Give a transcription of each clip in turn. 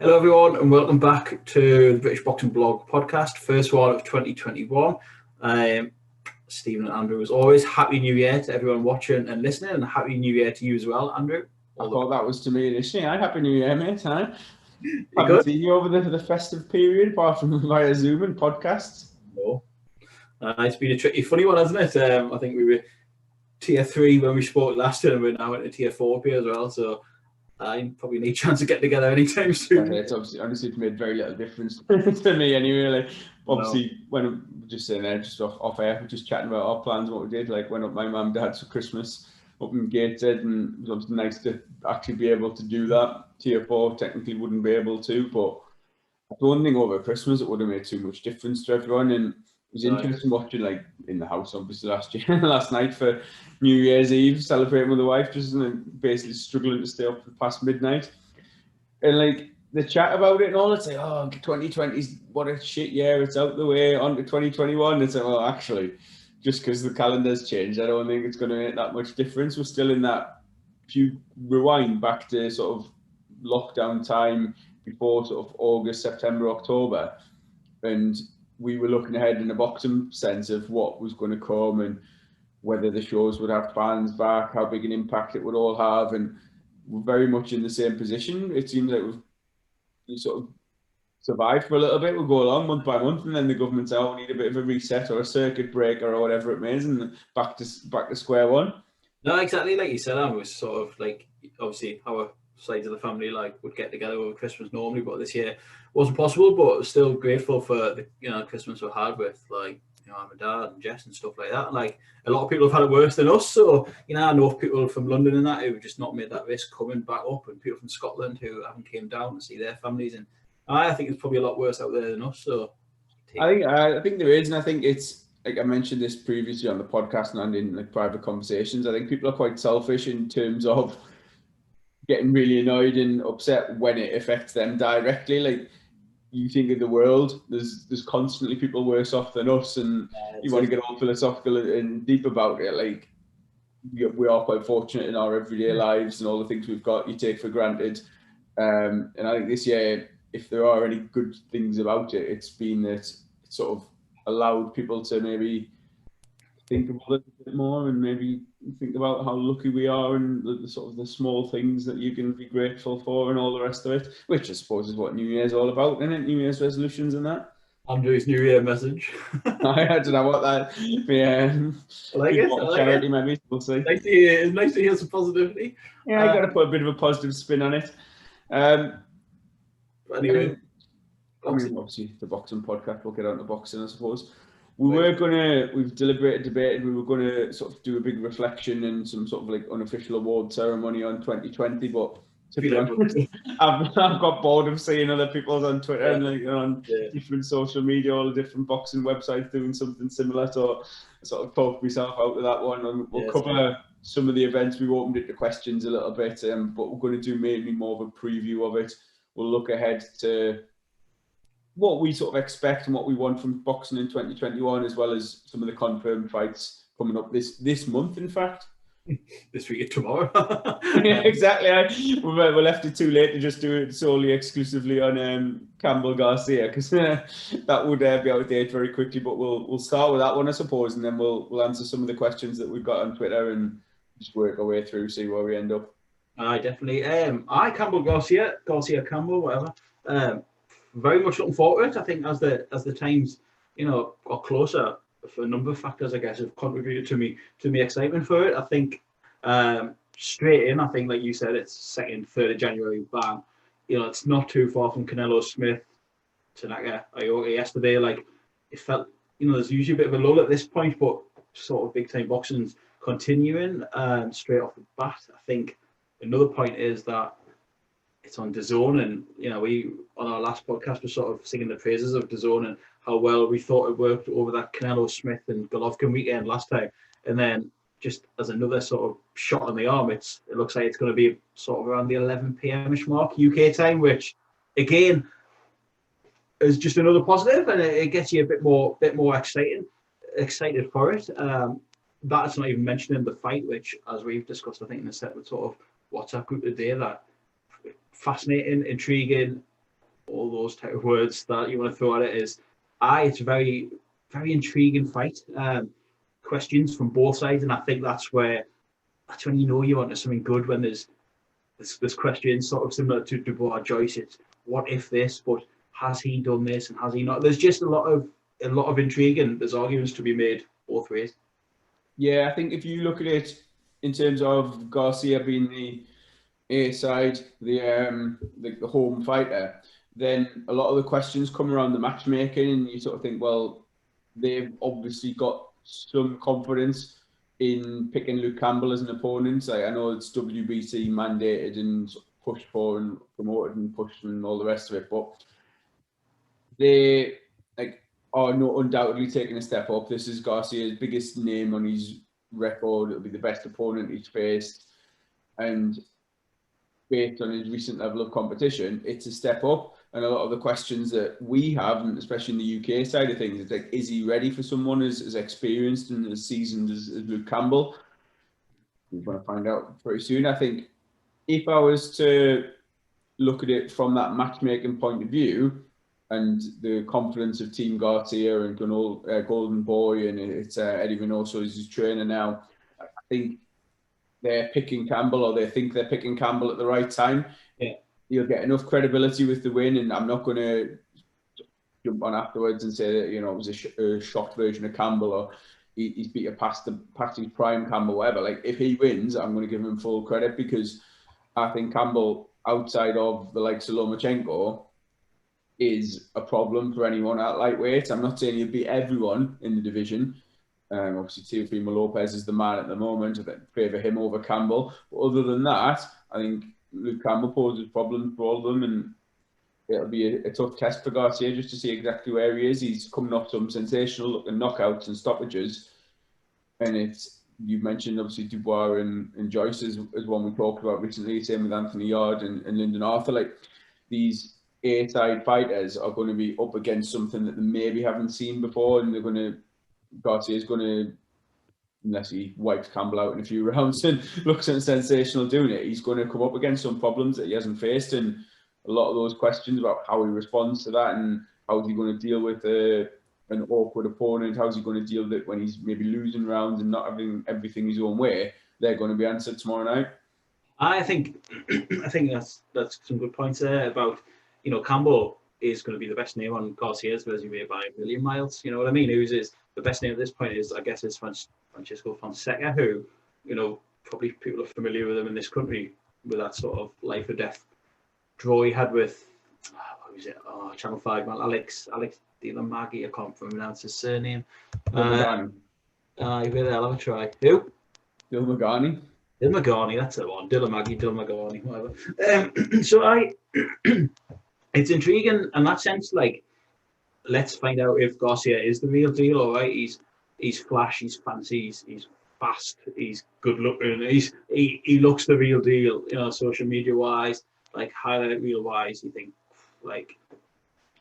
Hello everyone and welcome back to the British Boxing Blog podcast, first one of 2021. Stephen and Andrew, as always, Happy New Year to everyone watching and listening, and Happy New Year to you as well, Andrew. I thought that was to me initially. Happy New Year, mate. Haven't good? seen you over the festive period, apart from via Zoom and podcasts. No. It's been a tricky, funny one, hasn't it? I think we were tier 3 when we spoke last year, and we're now into tier 4 here as well, so I probably need a chance to get together anytime soon. Yeah, it's honestly made very little difference to me anyway. Like, obviously, when I'm just sitting there, just off air, we're just chatting about our plans, what we did. Like, went up my mum and dad's for Christmas up in Gateshead, and it was obviously nice to actually be able to do that. Tier 4 technically wouldn't be able to, but I don't think over Christmas it would have made too much difference to everyone. And it was interesting watching, like, in the house, obviously, last night for New Year's Eve, celebrating with the wife, just basically struggling to stay up past midnight. And, like, the chat about it and all, it's like, oh, 2020's what a shit year, it's out the way, on to 2021. It's like, well, actually, just because the calendar's changed, I don't think it's going to make that much difference. We're still in that, if you rewind back to sort of lockdown time before sort of August, September, October, and we were looking ahead in a boxing sense of what was going to come and whether the shows would have fans back, how big an impact it would all have, and we're very much in the same position. It seems like we've sort of survived for a little bit. We'll go along month by month, and then the government's out, we need a bit of a reset or a circuit breaker or whatever it means, and back to square one. No, exactly like you said, I was sort of like, obviously our sides of the family like would get together over Christmas normally, but this year wasn't possible. But still grateful for the Christmas we had with like my dad and Jess and stuff like that. Like a lot of people have had it worse than us, so I know people from London and that who have just not made that risk coming back up, and people from Scotland who haven't came down to see their families, and I think it's probably a lot worse out there than us. So I think there is, and I think it's like I mentioned this previously on the podcast and in like private conversations. I think people are quite selfish in terms of getting really annoyed and upset when it affects them directly. Like, you think of the world, there's constantly people worse off than us, and you want to get all philosophical and deep about it. Like, we are quite fortunate in our everyday lives and all the things we've got you take for granted. And I think this year, if there are any good things about it, it's been that it sort of allowed people to maybe think about it a bit more, and maybe think about how lucky we are, and the sort of the small things that you can be grateful for, and all the rest of it, which I suppose is what New Year's all about, isn't it? New Year's resolutions and that. Andrew's New Year message. I don't know what that. Yeah, I like it. I like charity, it. Maybe we'll see. It's nice to hear some positivity. Yeah, I got to put a bit of a positive spin on it. Anyway, obviously the boxing podcast. We'll get on to boxing, I suppose. We've deliberated, debated, we were going to sort of do a big reflection and some sort of like unofficial award ceremony on 2020, but to be honest, I've got bored of seeing other people's on Twitter and like on different social media, all the different boxing websites doing something similar, so I sort of talked myself out of that one, and we'll cover some of the events. We've opened it to questions a little bit, but we're going to do mainly more of a preview of it. We'll look ahead to what we sort of expect and what we want from boxing in 2021, as well as some of the confirmed fights coming up this month, in fact. This week, tomorrow. Yeah, exactly. We left it too late to just do it solely exclusively on Campbell Garcia, because that would be out of date very quickly. But we'll start with that one, I suppose, and then we'll answer some of the questions that we've got on Twitter and just work our way through, see where we end up. Definitely. Campbell Garcia-Cambell, whatever. Very much looking forward to it. I think as the times got closer, for a number of factors, I guess, have contributed to me excitement for it. I think straight in, I think like you said, it's 2nd, 3rd of January, bang. It's not too far from Canelo Smith, Tanaka, Ioka yesterday. Like, it felt, there's usually a bit of a lull at this point, but sort of big time boxing's continuing straight off the bat. I think another point is that it's on DAZN, and we on our last podcast were sort of singing the praises of DAZN and how well we thought it worked over that Canelo Smith and Golovkin weekend last time, and then just as another sort of shot on the arm, it looks like it's going to be sort of around the 11 p.m.ish mark UK time, which again is just another positive, and it gets you a bit more excited for it. That's not even mentioning the fight, which, as we've discussed, I think in a separate sort of WhatsApp group today, that fascinating, intriguing, all those type of words that you want to throw at it. It's a very, very intriguing fight. Questions from both sides, and I think that's when you know you're onto something good, when there's questions sort of similar to Dubois Joyce. It's what if this, but has he done this and has he not? There's just a lot of intrigue, and there's arguments to be made both ways. Yeah, I think if you look at it in terms of Garcia being the A side, the home fighter, then a lot of the questions come around the matchmaking, and you sort of think, well, they've obviously got some confidence in picking Luke Campbell as an opponent. Like, I know it's WBC mandated and pushed for and promoted and pushed and all the rest of it, but they are not undoubtedly taking a step up. This is Garcia's biggest name on his record. It'll be the best opponent he's faced, and based on his recent level of competition, it's a step up. And a lot of the questions that we have, and especially in the UK side of things, it's like, is he ready for someone as experienced and as seasoned as Luke Campbell? We're going to find out pretty soon. I think if I was to look at it from that matchmaking point of view, and the confidence of Team Garcia and Golden Boy, and it's Eddie Reynoso is his trainer now, I think they're picking Campbell, or they think they're picking Campbell at the right time. Yeah. He'll get enough credibility with the win, and I'm not going to jump on afterwards and say that, it was a shocked version of Campbell, or he's beat a past his prime Campbell, whatever. Like, if he wins, I'm going to give him full credit, because I think Campbell, outside of the likes of Lomachenko, is a problem for anyone at lightweight. I'm not saying he'll beat everyone in the division. Obviously, Teofimo Lopez is the man at the moment. I favour him over Campbell. But other than that, I think Luke Campbell poses problems for all of them, and it'll be a tough test for Garcia just to see exactly where he is. He's coming off some sensational looking knockouts and stoppages, and you mentioned obviously Dubois and Joyce as one we talked about recently. Same with Anthony Yard and Lyndon Arthur. Like, these A-side fighters are going to be up against something that they maybe haven't seen before, and Garcia's going to, unless he wipes Campbell out in a few rounds and looks sensational doing it, he's going to come up against some problems that he hasn't faced, and a lot of those questions about how he responds to that, and how is he going to deal with an awkward opponent, how's he going to deal with it when he's maybe losing rounds and not having everything his own way, they're going to be answered tomorrow night. I think that's some good points there about, Campbell is going to be the best name on Garcia's resume by a million miles. You know what I mean? The best name at this point is Francisco Fonseca, who, probably people are familiar with him in this country, with that sort of life or death draw he had with, what was it? Channel 5 man, Alex De La Maggi. I can't pronounce his surname. Give it a hell of a try. Who? Dil Magani, that's the one. Dil Magani, whatever. So it's intriguing in that sense. Like, let's find out if Garcia is the real deal. All right, he's flash, he's fancy, he's fast, he's good looking, he looks the real deal. Social media wise, like highlight reel wise, you think like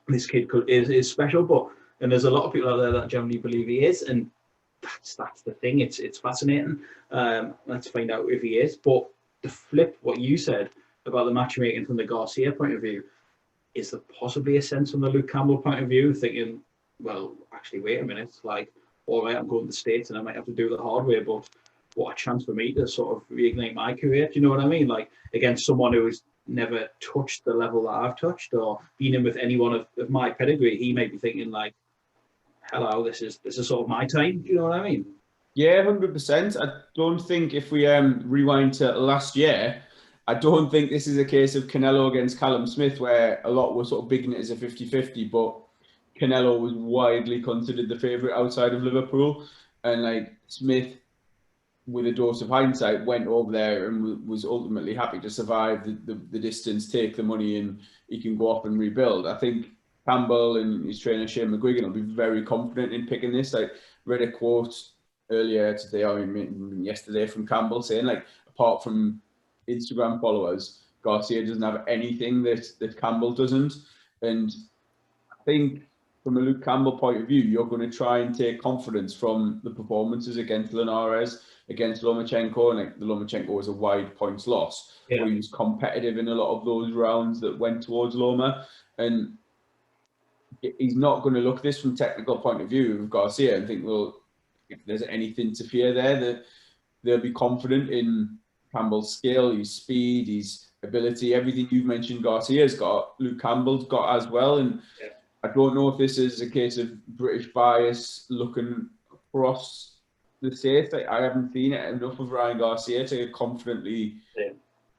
this kid is special. And there's a lot of people out there that generally believe he is, and that's the thing. It's fascinating. Let's find out if he is. But to flip what you said about the matchmaking from the Garcia point of view, is there possibly a sense from the Luke Campbell point of view, thinking, well, actually, wait a minute, like, all right, I'm going to the States and I might have to do it the hard way, but what a chance for me to sort of reignite my career. Do you know what I mean? Like, against someone who's never touched the level that I've touched, or been in with anyone of my pedigree, he might be thinking like, hello, this is sort of my time. Do you know what I mean? Yeah, 100%. I don't think, if we rewind to last year, I don't think this is a case of Canelo against Callum Smith, where a lot were sort of bigging it as a 50-50, but Canelo was widely considered the favourite outside of Liverpool. And like, Smith, with a dose of hindsight, went over there and was ultimately happy to survive the distance, take the money, and he can go off and rebuild. I think Campbell and his trainer Shane McGuigan will be very confident in picking this. I read a quote earlier today, yesterday, from Campbell saying, like, apart from Instagram followers, Garcia doesn't have anything that Campbell doesn't. And I think from a Luke Campbell point of view, you're going to try and take confidence from the performances against Linares, against Lomachenko, and like, the Lomachenko was a wide points loss, but he was competitive in a lot of those rounds that went towards Loma, and he's not going to look at this from a technical point of view with Garcia and think, well, if there's anything to fear there, that they'll be confident in Campbell's skill, his speed, his ability, everything you've mentioned Garcia's got, Luke Campbell's got as well. And I don't know if this is a case of British bias looking across the states. Like, I haven't seen it enough of Ryan Garcia to confidently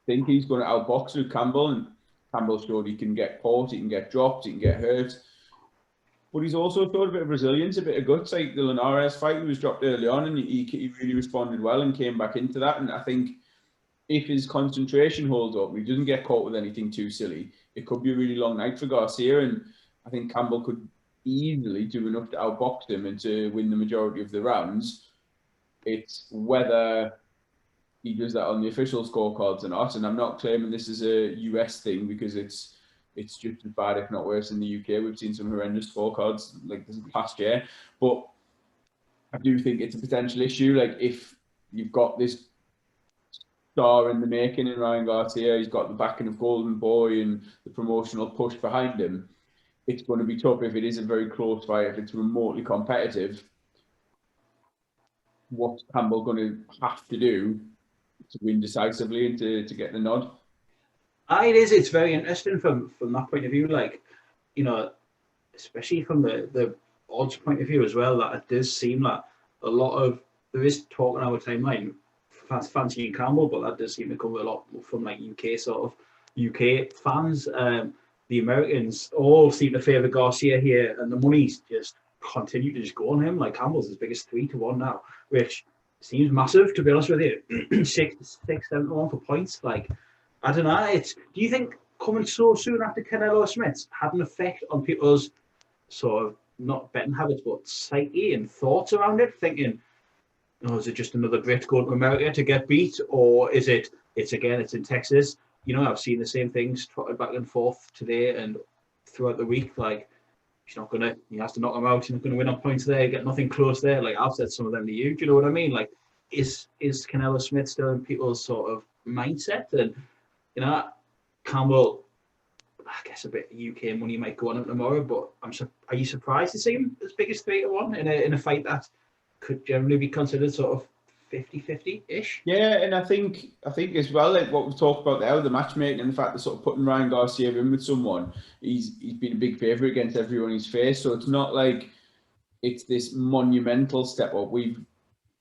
think he's going to outbox Luke Campbell. And Campbell showed he can get caught, he can get dropped, he can get hurt. But he's also showed a bit of resilience, a bit of guts. Like the Linares fight, he was dropped early on, and he really responded well and came back into that. And I think if his concentration holds up, he doesn't get caught with anything too silly, it could be a really long night for Garcia. And I think Campbell could easily do enough to outbox him and to win the majority of the rounds. It's whether he does that on the official scorecards or not. And I'm not claiming this is a US thing, because it's just as bad, if not worse, in the UK. We've seen some horrendous scorecards like this past year. But I do think it's a potential issue. Like, if you've got this star in the making in Ryan Garcia, he's got the backing of Golden Boy and the promotional push behind him, it's going to be tough if it is a very close fight, if it's remotely competitive. What's Campbell going to have to do to win decisively and to get the nod? It is. It's very interesting from that point of view. Like, you know, especially from the odds point of view as well, that it does seem like a lot of, there is talk on our timeline fancying Campbell, but that does seem to come a lot from like UK fans. The Americans all seem to favour Garcia here, and the money's just continue to just go on him. Like, Campbell's as big as 3-1 now, which seems massive, to be honest with you. 6-7-1 for points. Like, I don't know. Do you think coming so soon after Canelo Smith had an effect on people's sort of not betting habits, but psyche and thoughts around it? Thinking, oh, is it just another Brit going to America to get beat, or is it's in Texas? You know, I've seen the same things trotted back and forth today and throughout the week. Like, he has to knock him out. He's not going to win on points there, get nothing close there. Like, I've said some of them to you. Do you know what I mean? Like, is Canelo Smith still in people's sort of mindset? And, you know, Campbell, I guess a bit of UK money might go on him tomorrow, but are you surprised to see him as big as 3-1 in a fight that could generally be considered sort of 50-50-ish? Yeah, and I think as well, like what we've talked about there, the matchmaking and the fact that sort of putting Ryan Garcia in with someone, he's been a big favourite against everyone he's faced. So it's not like it's this monumental step up. We've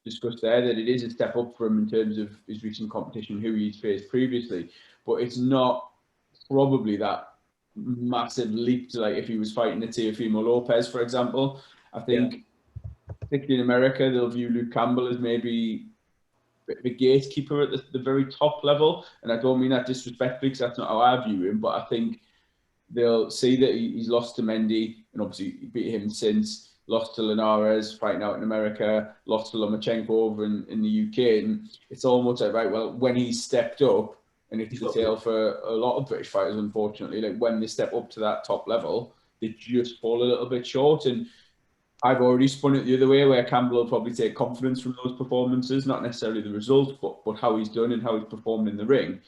discussed there that it is a step up for him in terms of his recent competition, who he's faced previously, but it's not probably that massive leap to, like, if he was fighting a Teofimo Lopez, for example. I think, particularly in America, they'll view Luke Campbell as maybe a bit of a gatekeeper at the very top level. And I don't mean that disrespectfully, because that's not how I view him, but I think they'll see that he's lost to Mendy, and obviously he beat him since, lost to Linares, fighting out in America, lost to Lomachenko over in the UK. And it's almost like, right, well, when he's stepped up, and it's the tale for a lot of British fighters, unfortunately, like when they step up to that top level, they just fall a little bit short. And I've already spun it the other way, where Campbell will probably take confidence from those performances, not necessarily the result, but how he's done and how he's performed in the ring.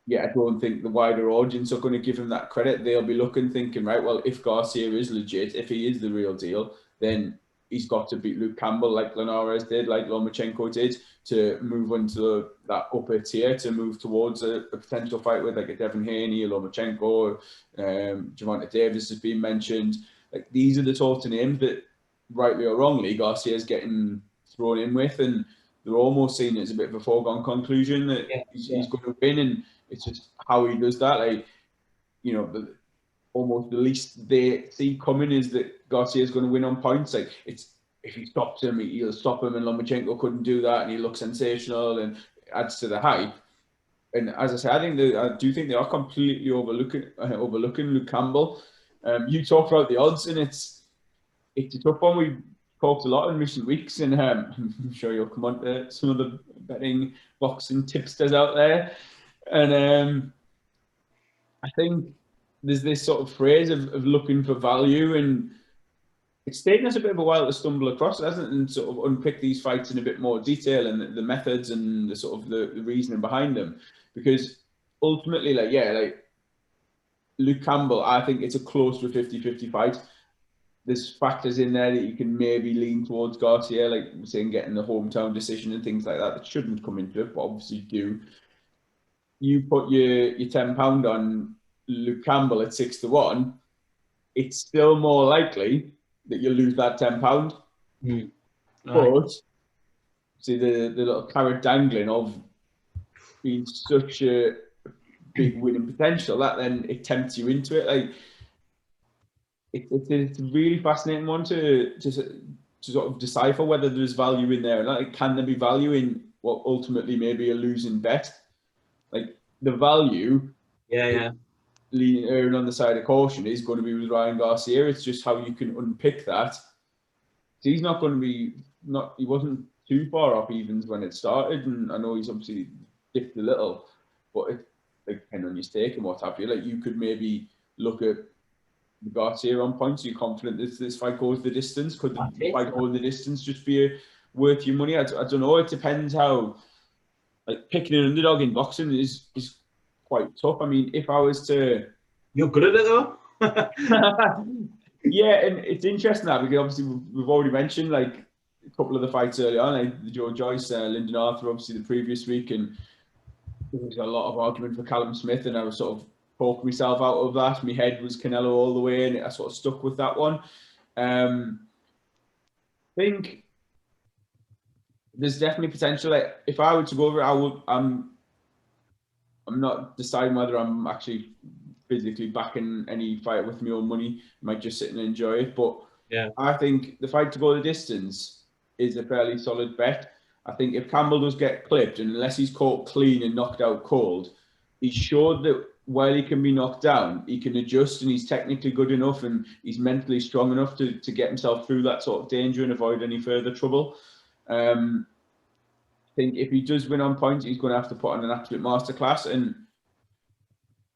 Yeah, I don't think the wider audience are going to give him that credit. They'll be looking, thinking, right, well, if Garcia is legit, if he is the real deal, then he's got to beat Luke Campbell like Linares did, like Lomachenko did, to move into that upper tier, to move towards a potential fight with like a Devin Haney, a Lomachenko, Gervonta Davis has been mentioned. Like, these are the sorts of names that, rightly or wrongly, Garcia's getting thrown in with, and they're almost seen as a bit of a foregone conclusion that he's going to win, and it's just how he does that. Like, you know, almost the least they see coming is that Garcia's going to win on points. Like, it's, if he stops him, he'll stop him, and Lomachenko couldn't do that, and he looks sensational and adds to the hype. And as I said, I do think they are completely overlooking Luke Campbell. You talked about the odds, and it's a tough one. We've talked a lot in recent weeks, and I'm sure you'll come on to some of the betting boxing tipsters out there. And I think there's this sort of phrase of looking for value, and it's taken us a bit of a while to stumble across it, hasn't it, and sort of unpick these fights in a bit more detail and the methods and the sort of the reasoning behind them. Because ultimately, like Luke Campbell, I think it's a close to a 50-50 fight. There's factors in there that you can maybe lean towards Garcia, like we're saying, getting the hometown decision and things like that shouldn't come into it, but obviously do. You put your £10 on Luke Campbell at 6-1, it's still more likely that you lose that £10. But see the little carrot dangling of being such a big winning potential, that then it tempts you into it. Like it's a really fascinating one to sort of decipher whether there's value in there or not. Like, can there be value in what ultimately may be a losing bet? Like the value, leaning erring on the side of caution is going to be with Ryan Garcia. It's just how you can unpick that. So he's not going to be he wasn't too far off evens when it started, and I know he's obviously dipped a little, but depending on your stake and what have you, like you could maybe look at Garcia on points. Are you confident that this fight goes the distance? Could the fight go the distance just be worth your money? I don't know. It depends how. Like picking an underdog in boxing is quite tough. I mean, if I was to, you're good at it though. Yeah, and it's interesting that because obviously we've already mentioned like a couple of the fights early on, like the Joe Joyce, Lyndon Arthur, obviously the previous week, and there was a lot of argument for Callum Smith, and I was sort of talking myself out of that. My head was Canelo all the way, and I sort of stuck with that one. I think there's definitely potential. Like if I were to go over it, I'm not deciding whether I'm actually physically backing any fight with my own money. I might just sit and enjoy it. But yeah, I think the fight to go the distance is a fairly solid bet. I think if Campbell does get clipped, and unless he's caught clean and knocked out cold, he's showed that while he can be knocked down, he can adjust, and he's technically good enough and he's mentally strong enough to get himself through that sort of danger and avoid any further trouble. I think if he does win on points, he's going to have to put on an absolute masterclass, and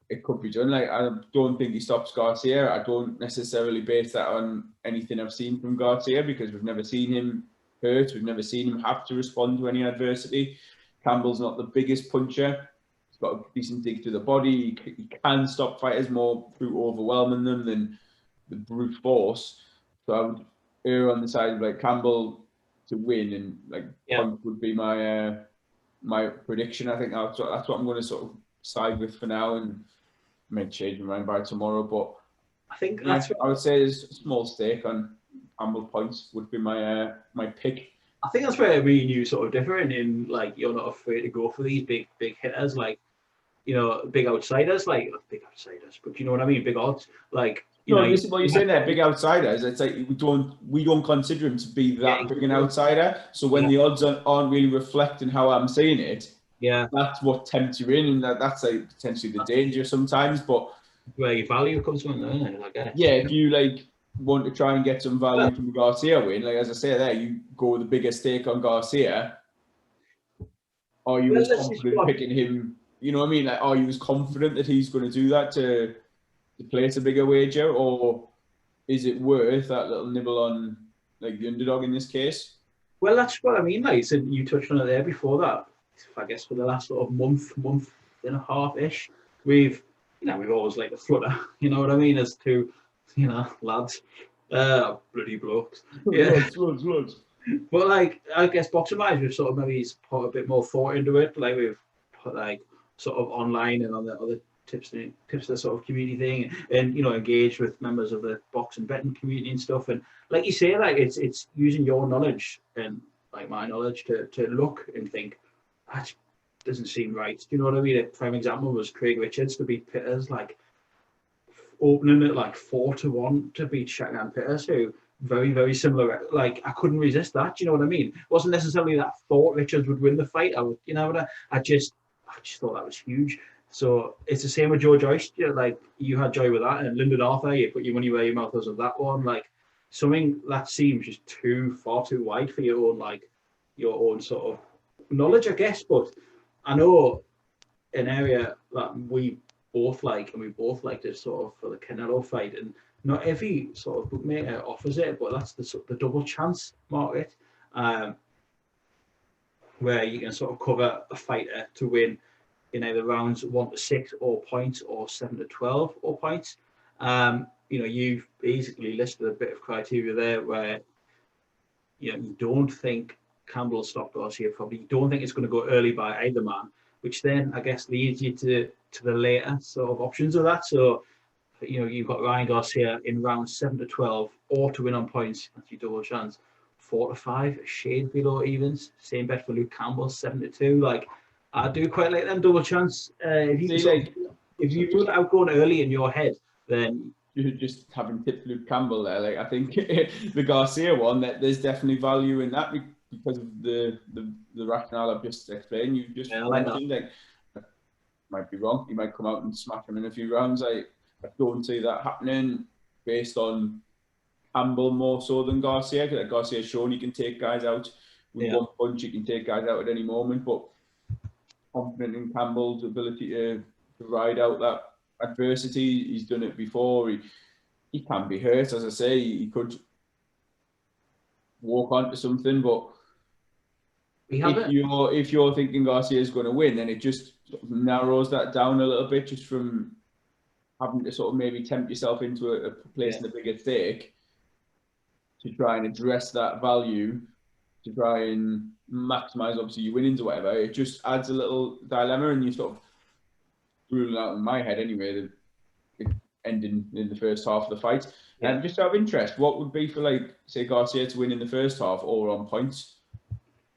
it could be done. Like I don't think he stops Garcia. I don't necessarily base that on anything I've seen from Garcia because we've never seen him hurt. We've never seen him have to respond to any adversity. Campbell's not the biggest puncher. He's got a decent dig to the body. He can stop fighters more through overwhelming them than the brute force. So I would err on the side of like Campbell to win, and like point would be my my prediction. I think that's what I'm going to sort of side with for now, and may change my mind by tomorrow. But I think that's I would say there's a small stake on Campbell points would be my my pick. I think that's where me and you sort of differ in like you're not afraid to go for these big hitters, like big outsiders, like big outsiders, but you know what I mean, big odds, like. This is what you're saying there, big outsiders. It's like we don't consider him to be that big an outsider. So when the odds aren't really reflecting how I'm saying it, that's what tempts you in, and that's like potentially the danger sometimes. But where your value comes from, isn't it? I guess. Yeah, if you like want to try and get some value from Garcia win, like as I say there, you go with the bigger stake on Garcia. Are you as confident picking him? You know what I mean? Like, are you as confident that he's going to do that to place a bigger wager, or is it worth that little nibble on like the underdog in this case? Well, that's what I mean. Like you touched on it there before that. I guess for the last sort of month and a half ish, we've always like a flutter. You know what I mean? As two, lads, bloody blokes. Yeah, loads. But like, I guess boxing wise, we've sort of maybe put a bit more thought into it. Like we've put like sort of online and on the other tips the sort of community thing, and engage with members of the boxing betting community and stuff. And like you say, like it's using your knowledge and like my knowledge to look and think that doesn't seem right. Do you know what I mean? A prime example was Craig Richards to beat Pitters, like opening at like 4-1 to beat Shotgun Pitters, who very, very similar. Like I couldn't resist that. Do you know what I mean? It wasn't necessarily that I thought Richards would win the fight. I just thought that was huge. So it's the same with Joe Joyce. Like you had joy with that, and Lyndon Arthur, you put your money where your mouth was with that one. Like something that seems just far too wide for your own sort of knowledge, I guess. But I know an area that we both like, and we both liked it sort of for the Canelo fight. And not every sort of bookmaker offers it, but that's the double chance market, where you can sort of cover a fighter to win in either rounds 1 to 6 or points, or 7 to 12 or points. You've basically listed a bit of criteria there where you don't think Campbell will stop Garcia, probably. You don't think it's going to go early by either man, which then I guess leads you to the later sort of options of that. So, you've got Ryan Garcia in rounds 7 to 12, or to win on points, that's your double chance. 4 to 5, a shade below evens. Same bet for Luke Campbell, 7 to 2. Like, I do quite like them double chance. If you rule it out going early in your head, then you're just having tipped Luke Campbell there. Like, I think the Garcia one, that there's definitely value in that because of the rationale I've just explained. You just mentioned, like, might be wrong. He might come out and smash him in a few rounds. I don't see that happening based on Campbell more so than Garcia. Because Garcia's shown he can take guys out with one punch. He can take guys out at any moment. But confident in Campbell's ability to ride out that adversity. He's done it before. He can be hurt, as I say. He could walk onto something, but if you're thinking Garcia is going to win, then it just sort of narrows that down a little bit, just from having to sort of maybe tempt yourself into a place in a bigger stake to try and address that value, to try and maximise obviously your winnings or whatever. It just adds a little dilemma, and you sort of ruling out in my head anyway the ending in the first half of the fight. And just out of interest, what would be for, like, say, Garcia to win in the first half or on points?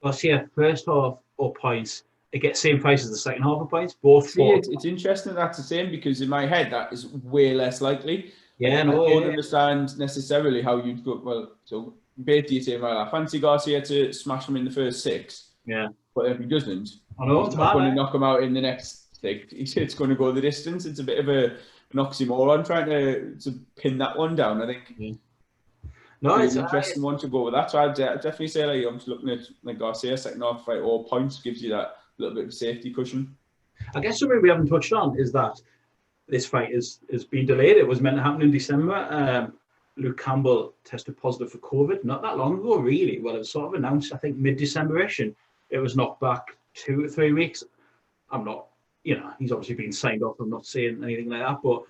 Garcia first half or points, it gets same price as the second half of points. Both. See, it's interesting that's the same, because in my head that is way less likely. I don't understand necessarily how you'd go. Well, so basically you say, well, I fancy Garcia to smash him in the first 6. Yeah. But if he doesn't, he's not going to knock him out in the next 6. It's going to go the distance. It's a bit of an oxymoron trying to pin that one down, I think. Yeah. No, it's an interesting one to go with that. So I'd definitely say, like, I'm just looking at like Garcia second half fight, all points gives you that little bit of safety cushion. I guess something we haven't touched on is that this fight has been delayed. It was meant to happen in December. Luke Campbell tested positive for COVID not that long ago, really. Well, it was sort of announced, I think, mid-December-ish, and it was knocked back 2 or 3 weeks. I'm not, he's obviously been signed off. I'm not saying anything like that, but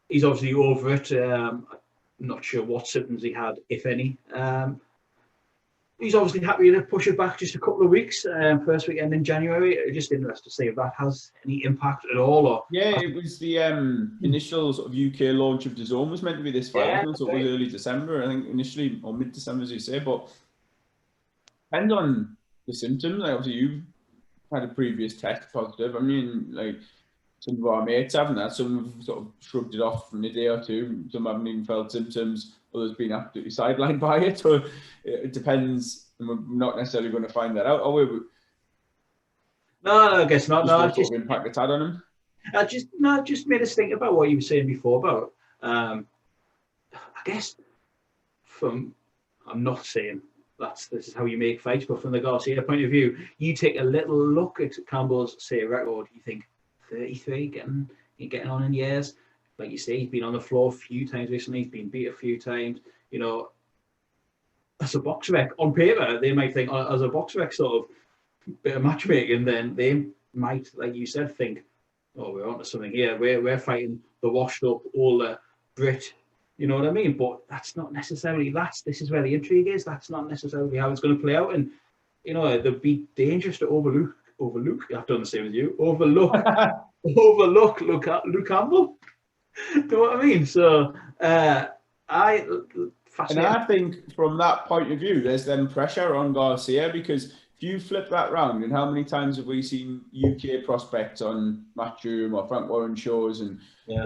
he's obviously over it. Not sure what symptoms he had, if any. He's obviously happy to push it back just a couple of weeks, first weekend in January. Just interested to see if that has any impact at all. Or it was the initial sort of UK launch of DAZN was meant to be this fight, so it was early December, I think, initially, or mid-December, as you say. But depends on the symptoms. Like, obviously, you've had a previous test positive. I mean, like, some of our mates haven't that. Some have sort of shrugged it off in a day or two. Some haven't even felt symptoms. Others been absolutely sidelined by it. So it depends. And we're not necessarily going to find that out. Are we? No, I guess not. No, just impact it's had on him. Just made us think about what you were saying before about. I guess I'm not saying this is how you make fights, but from the Garcia point of view, you take a little look at Campbell's, say, record. You think 33, getting on in years. Like you say, he's been on the floor a few times recently. He's been beat a few times. As a box rec, on paper, they might think, as a box rec sort of bit of matchmaking, then they might, like you said, think, oh, we're onto something here. We're fighting the washed up, older Brit. You know what I mean? But that's not necessarily, this is where the intrigue is. That's not necessarily how it's going to play out. And, it'd be dangerous to overlook. I've done the same as you. Overlook Luke Campbell. Do you know what I mean? So, and I think from that point of view, there's then pressure on Garcia, because if you flip that round, and how many times have we seen UK prospects on Matchroom or Frank Warren shows, and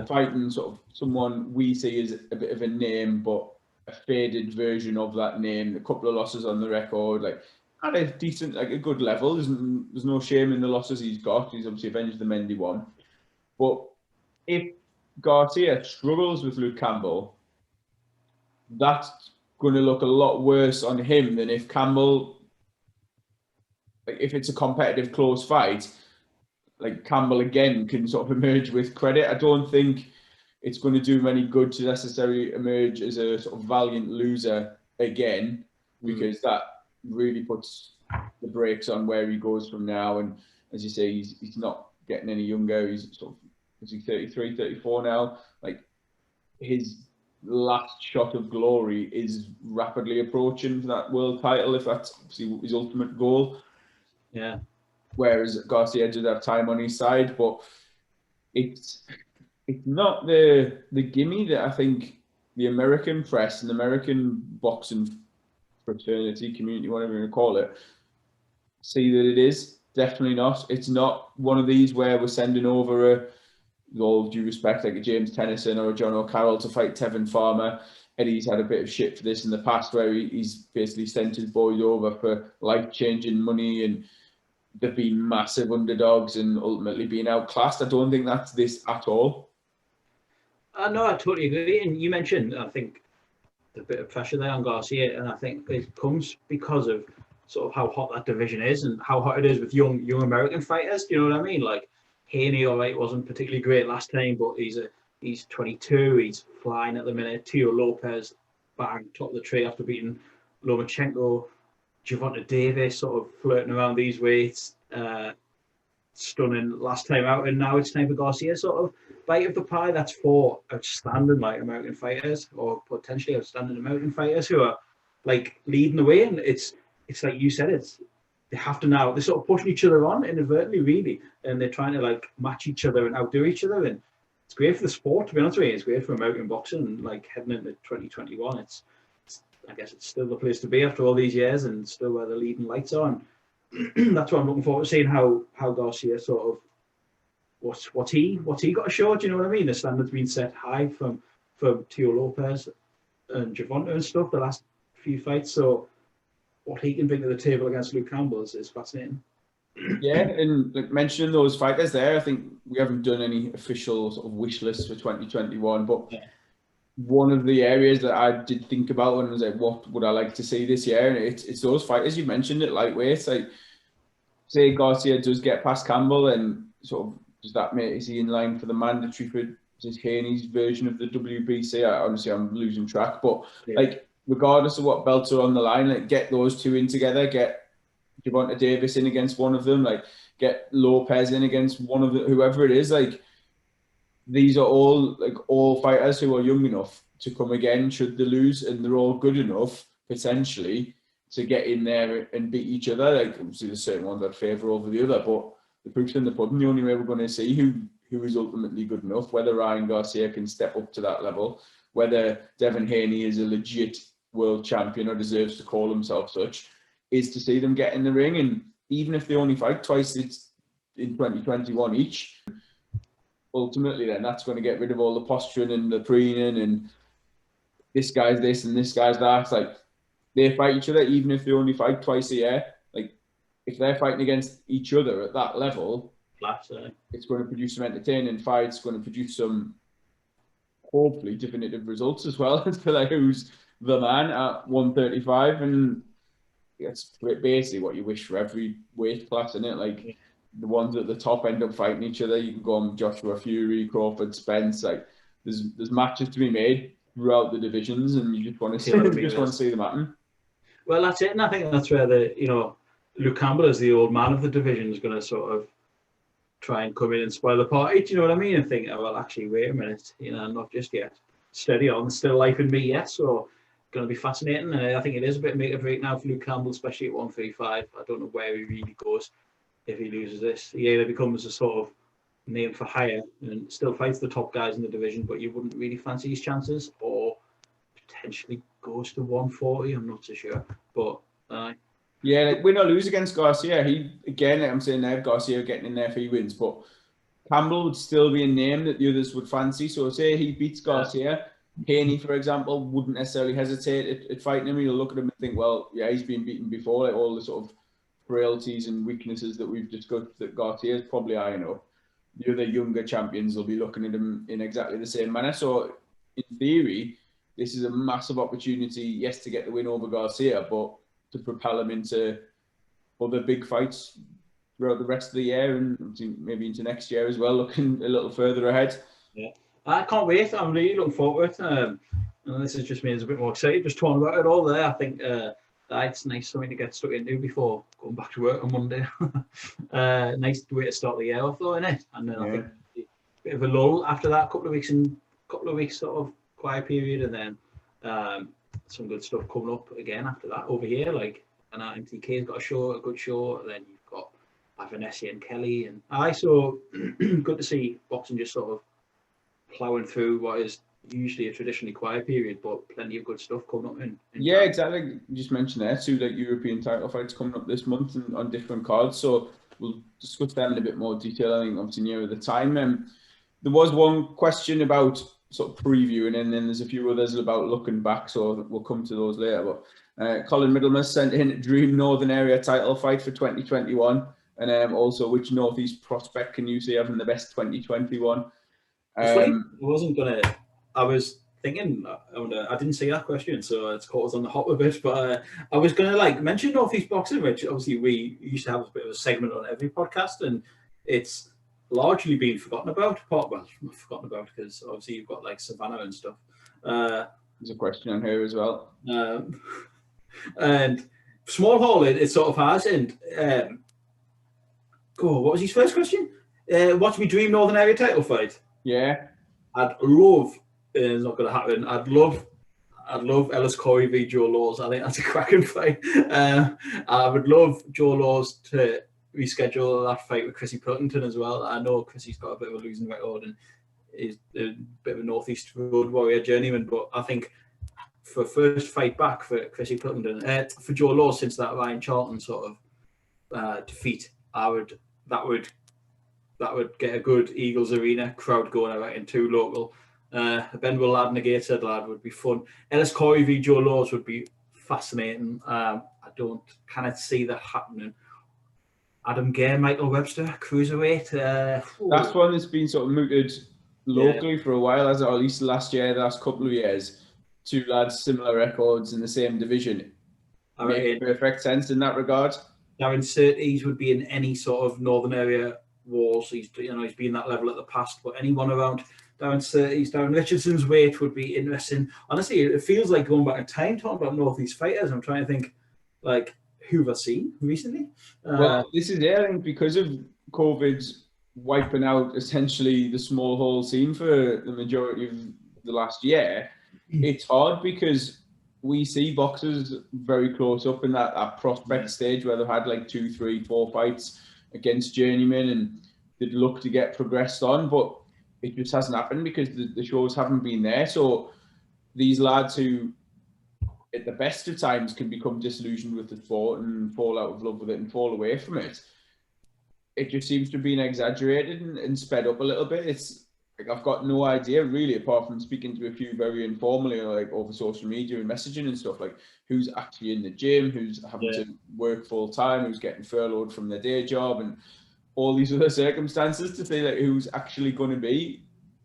fighting sort of someone we see as a bit of a name, but a faded version of that name, a couple of losses on the record, like at a decent, like a good level. There's no shame in the losses he's got. He's obviously avenged the Mendy one. But if Garcia struggles with Luke Campbell, that's going to look a lot worse on him than if Campbell, like, if it's a competitive close fight, like Campbell again can sort of emerge with credit. I don't think it's going to do him any good to necessarily emerge as a sort of valiant loser again, because that really puts the brakes on where he goes from now. And as you say, he's not getting any younger. He's sort of, is he 33, 34 now? Like, his last shot of glory is rapidly approaching that world title, if that's obviously his ultimate goal. Yeah. Whereas Garcia did have time on his side, but it's not the gimme that I think the American press and the American boxing fraternity, community, whatever you want to call it, see that it is. Definitely not. It's not one of these where we're sending over with all due respect, like a James Tennyson or a John O'Carroll to fight Tevin Farmer. Eddie's had a bit of shit for this in the past, where he's basically sent his boys over for life-changing money, and they've been massive underdogs and ultimately being outclassed. I don't think that's this at all. No, I totally agree. And you mentioned, I think, a bit of pressure there on Garcia, and I think it comes because of sort of how hot that division is and how hot it is with young American fighters. Do you know what I mean? Like, Haney, all right, wasn't particularly great last time, but he's 22, he's flying at the minute. Teo Lopez, bang, top of the tree after beating Lomachenko. Gervonta Davis sort of flirting around these weights, stunning last time out, and now it's time for Garcia sort of bite of the pie. That's four outstanding like American fighters, or potentially outstanding American fighters who are like leading the way. And it's like you said, they have to now, they're sort of pushing each other on inadvertently, really, and they're trying to like match each other and outdo each other. And it's great for the sport, to be honest with you. It's great for American boxing. And like heading into 2021, I guess it's still the place to be after all these years, and still where the leading lights are. And that's what I'm looking forward to seeing, how Garcia sort of what's he got to show. Do you know what I mean? The standard's been set high from Teo Lopez and Gervonta and stuff the last few fights. So what he can bring to the table against Luke Campbell is fascinating. Yeah, and like mentioning those fighters there, I think we haven't done any official sort of wish lists for 2021, but one of the areas that I did think about when I was like, what would I like to see this year? And it's those fighters you mentioned at lightweight. Like, say Garcia does get past Campbell, and sort of is he in line for the mandatory for just Haney's version of the WBC? Honestly, I'm losing track, but like, regardless of what belts are on the line, like, get those two in together, get Gervonta Davis in against one of them, like get Lopez in against one of whoever it is. Like, these are all fighters who are young enough to come again should they lose, and they're all good enough potentially to get in there and beat each other. Like, obviously there's certain ones that favour over the other, but the proof's in the pudding. The only way we're going to see who is ultimately good enough, whether Ryan Garcia can step up to that level, whether Devin Haney is a legit world champion or deserves to call himself such, is to see them get in the ring. And even if they only fight twice in 2021 each, ultimately then that's going to get rid of all the posturing and the preening and this guy's this and this guy's that. Like, they fight each other even if they only fight twice a year. Like, if they're fighting against each other at that level, it's going to produce some entertaining fights, it's going to produce some hopefully definitive results as well as to like who's the man at 135. And that's basically what you wish for every weight class, isn't it? Like, the ones at the top end up fighting each other. You can go on Joshua Fury, Crawford, Spence. Like, there's matches to be made throughout the divisions, and you just want to see them happen. Well, that's it, and I think that's where Luke Campbell as the old man of the division is going to sort of try and come in and spoil the party. Do you know what I mean? And think, oh, well, actually, wait a minute, not just yet. Steady on, still life in me, yes. So, going to be fascinating, and I think it is a bit make or break now for Luke Campbell, especially at 135. I don't know where he really goes if he loses this. He either becomes a sort of name for hire and still fights the top guys in the division, but you wouldn't really fancy his chances, or potentially goes to 140. I'm not so sure, but yeah, like, win or lose against Garcia, I'm saying there, Garcia getting in there if he wins, but Campbell would still be a name that the others would fancy. So say he beats Garcia, Haney, for example, wouldn't necessarily hesitate at fighting him. He'll look at him and think, well, yeah, he's been beaten before. Like, all the sort of frailties and weaknesses that we've discussed that Garcia is probably eyeing up, the other younger champions will be looking at him in exactly the same manner. So in theory, this is a massive opportunity, yes, to get the win over Garcia, but to propel him into other big fights throughout the rest of the year and maybe into next year as well, looking a little further ahead. Yeah, I can't wait. I'm really looking forward to it. And this has just made us a bit more excited just talking about it all there. I think it's nice something to get stuck into before going back to work on Monday. Nice way to start the year off, though, isn't it? And then I think a bit of a lull after that, couple of weeks sort of quiet period, and then some good stuff coming up again after that over here. Like, and MTK's got a good show. And then you've got Vanessa and Kelly, and so good to see boxing just sort of ploughing through what is usually a traditionally quiet period, but plenty of good stuff coming up in yeah, exactly. You just mentioned there two like European title fights coming up this month and on different cards, so we'll discuss them in a bit more detail. I think obviously nearer the time. There was one question about sort of previewing, and then there's a few others about looking back, so we'll come to those later. But Colin Middlemas sent in a dream Northern Area title fight for 2021, and also which Northeast prospect can you see having the best 2021? I was thinking, I didn't see that question, so it's caught us on the hop a bit, but I was going to mention Northeast boxing, which obviously we used to have a bit of a segment on every podcast, and it's largely been forgotten about. Well, not forgotten about because obviously you've got like Savannah and stuff. There's a question on here as well. And Small Hall, it sort of has. And what was his first question? What's my dream Northern Area title fight? Yeah, I'd love. It's not going to happen. I'd love Ellis Corey v Joe Laws. I think that's a cracking fight. I would love Joe Laws to reschedule that fight with Chrissy Pilkington as well. I know Chrissy's got a bit of a losing record and is a bit of a Northeast road warrior journeyman, but I think for first fight back for Chrissy Pilkington, for Joe Laws since that Ryan Charlton sort of defeat, that would get a good Eagles Arena crowd going. I reckon too local. Benville lad, negated lad would be fun. Ellis Corey v Joe Laws would be fascinating. I cannot see that happening. Adam Gare, Michael Webster, cruiserweight. That's one that's been sort of mooted locally for a while, as at least last year, the last couple of years. Two lads, similar records in the same division. Makes perfect sense in that regard. Darren Surtees would be in any sort of Northern Area wars. He's been that level at the past, but anyone around Darren Surtees, Darren Richardson's weight would be interesting. Honestly, it feels like going back in time talking about Northeast fighters. I'm trying to think, like, who have I seen recently? Well, this is it. I think because of COVID wiping out essentially the small hall scene for the majority of the last year, it's hard because we see boxers very close up in that prospect stage where they've had like 2, 3, 4 fights against journeymen and they'd look to get progressed on, but it just hasn't happened because the shows haven't been there. So these lads who at the best of times can become disillusioned with the sport and fall out of love with it and fall away from it, it just seems to have been exaggerated and sped up a little bit. It's like I've got no idea really, apart from speaking to a few very informally, like over social media and messaging and stuff, like who's actually in the gym, who's having to work full time, who's getting furloughed from their day job and all these other circumstances to say like who's actually going to be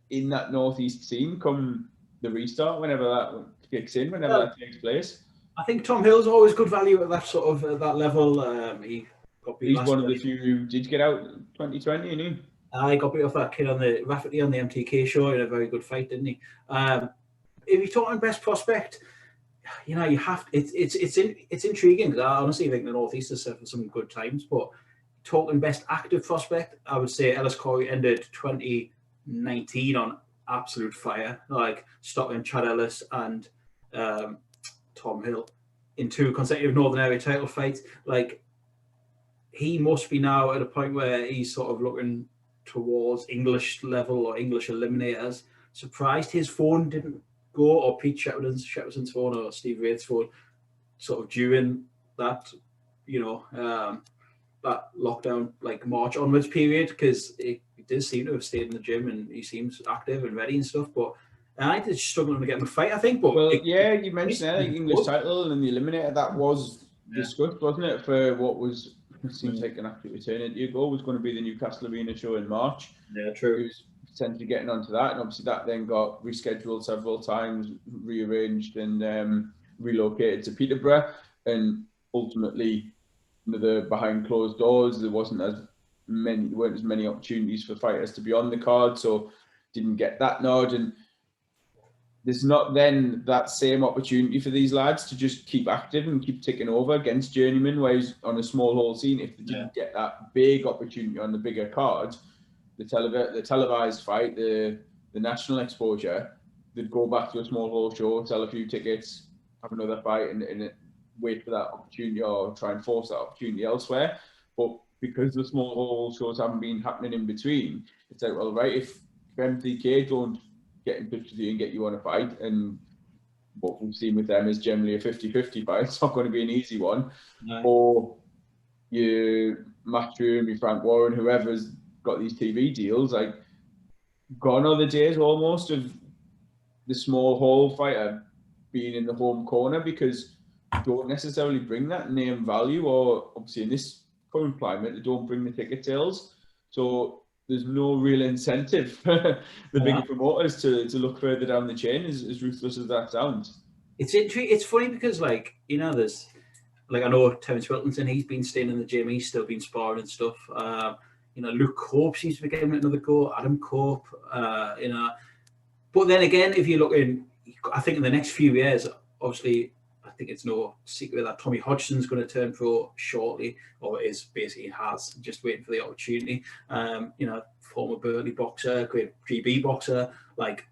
in that Northeast scene come the restart, whenever that kicks in, whenever that takes place. I think Tom Hill's always good value at that sort of that level. He's one of the few who did get out in 2020, and he got beat off that kid on the Rafferty on the MTK show in a very good fight, didn't he? If you're talking best prospect, you have it's intriguing because I honestly think the Northeast has suffered some good times, but talking best active prospect, I would say Ellis Corey ended 2019 on absolute fire, like stopping Chad Ellis and Tom Hill in 2 consecutive Northern Area title fights. Like, he must be now at a point where he's sort of looking towards English level or English eliminators. Surprised his phone didn't go, or Pete Shepperton's phone or Steve Wraith's phone, sort of during that, that lockdown, like March onwards period, because he does seem to have stayed in the gym and he seems active and ready and stuff. But I think he's struggling to get in the fight, I think. But you mentioned that English title and the eliminator, that was discussed, wasn't it, for what was seems like an absolute eternity ago, was going to be the Newcastle Arena show in March. Yeah, true. He was potentially getting onto that, and obviously that then got rescheduled several times, rearranged and relocated to Peterborough, and ultimately the behind closed doors. There weren't as many opportunities for fighters to be on the card, so didn't get that nod. And there's not then that same opportunity for these lads to just keep active and keep ticking over against journeymen, whereas on a small hall scene, if they didn't get that big opportunity on the bigger card, the televised fight, the national exposure, they'd go back to a small hall show, sell a few tickets, have another fight, and wait for that opportunity or try and force that opportunity elsewhere. But because the small hall shows haven't been happening in between, it's like, well, right, if MTK don't get in touch with you and get you on a fight, and what we've seen with them is generally a 50-50 fight. It's not going to be an easy one. No. Or you Matchroom, you Frank Warren, whoever's got these TV deals, like gone are the days almost of the small hall fighter being in the home corner, because they don't necessarily bring that name value, or obviously in this current climate, they don't bring the ticket sales. So there's no real incentive for the bigger promoters to look further down the chain, as ruthless as that sounds. It's funny because, like, you know, there's, like, I know Terence Wilkinson, he's been staying in the gym, he's still been sparring and stuff. You know, Luke Cope seems to be getting another go, Adam Cope, you know. But then again, if you're looking, I think in the next few years, obviously, I think it's no secret that Tommy Hodgson's going to turn pro shortly, or is basically has, just waiting for the opportunity. You know, former Burley boxer, great GB boxer, like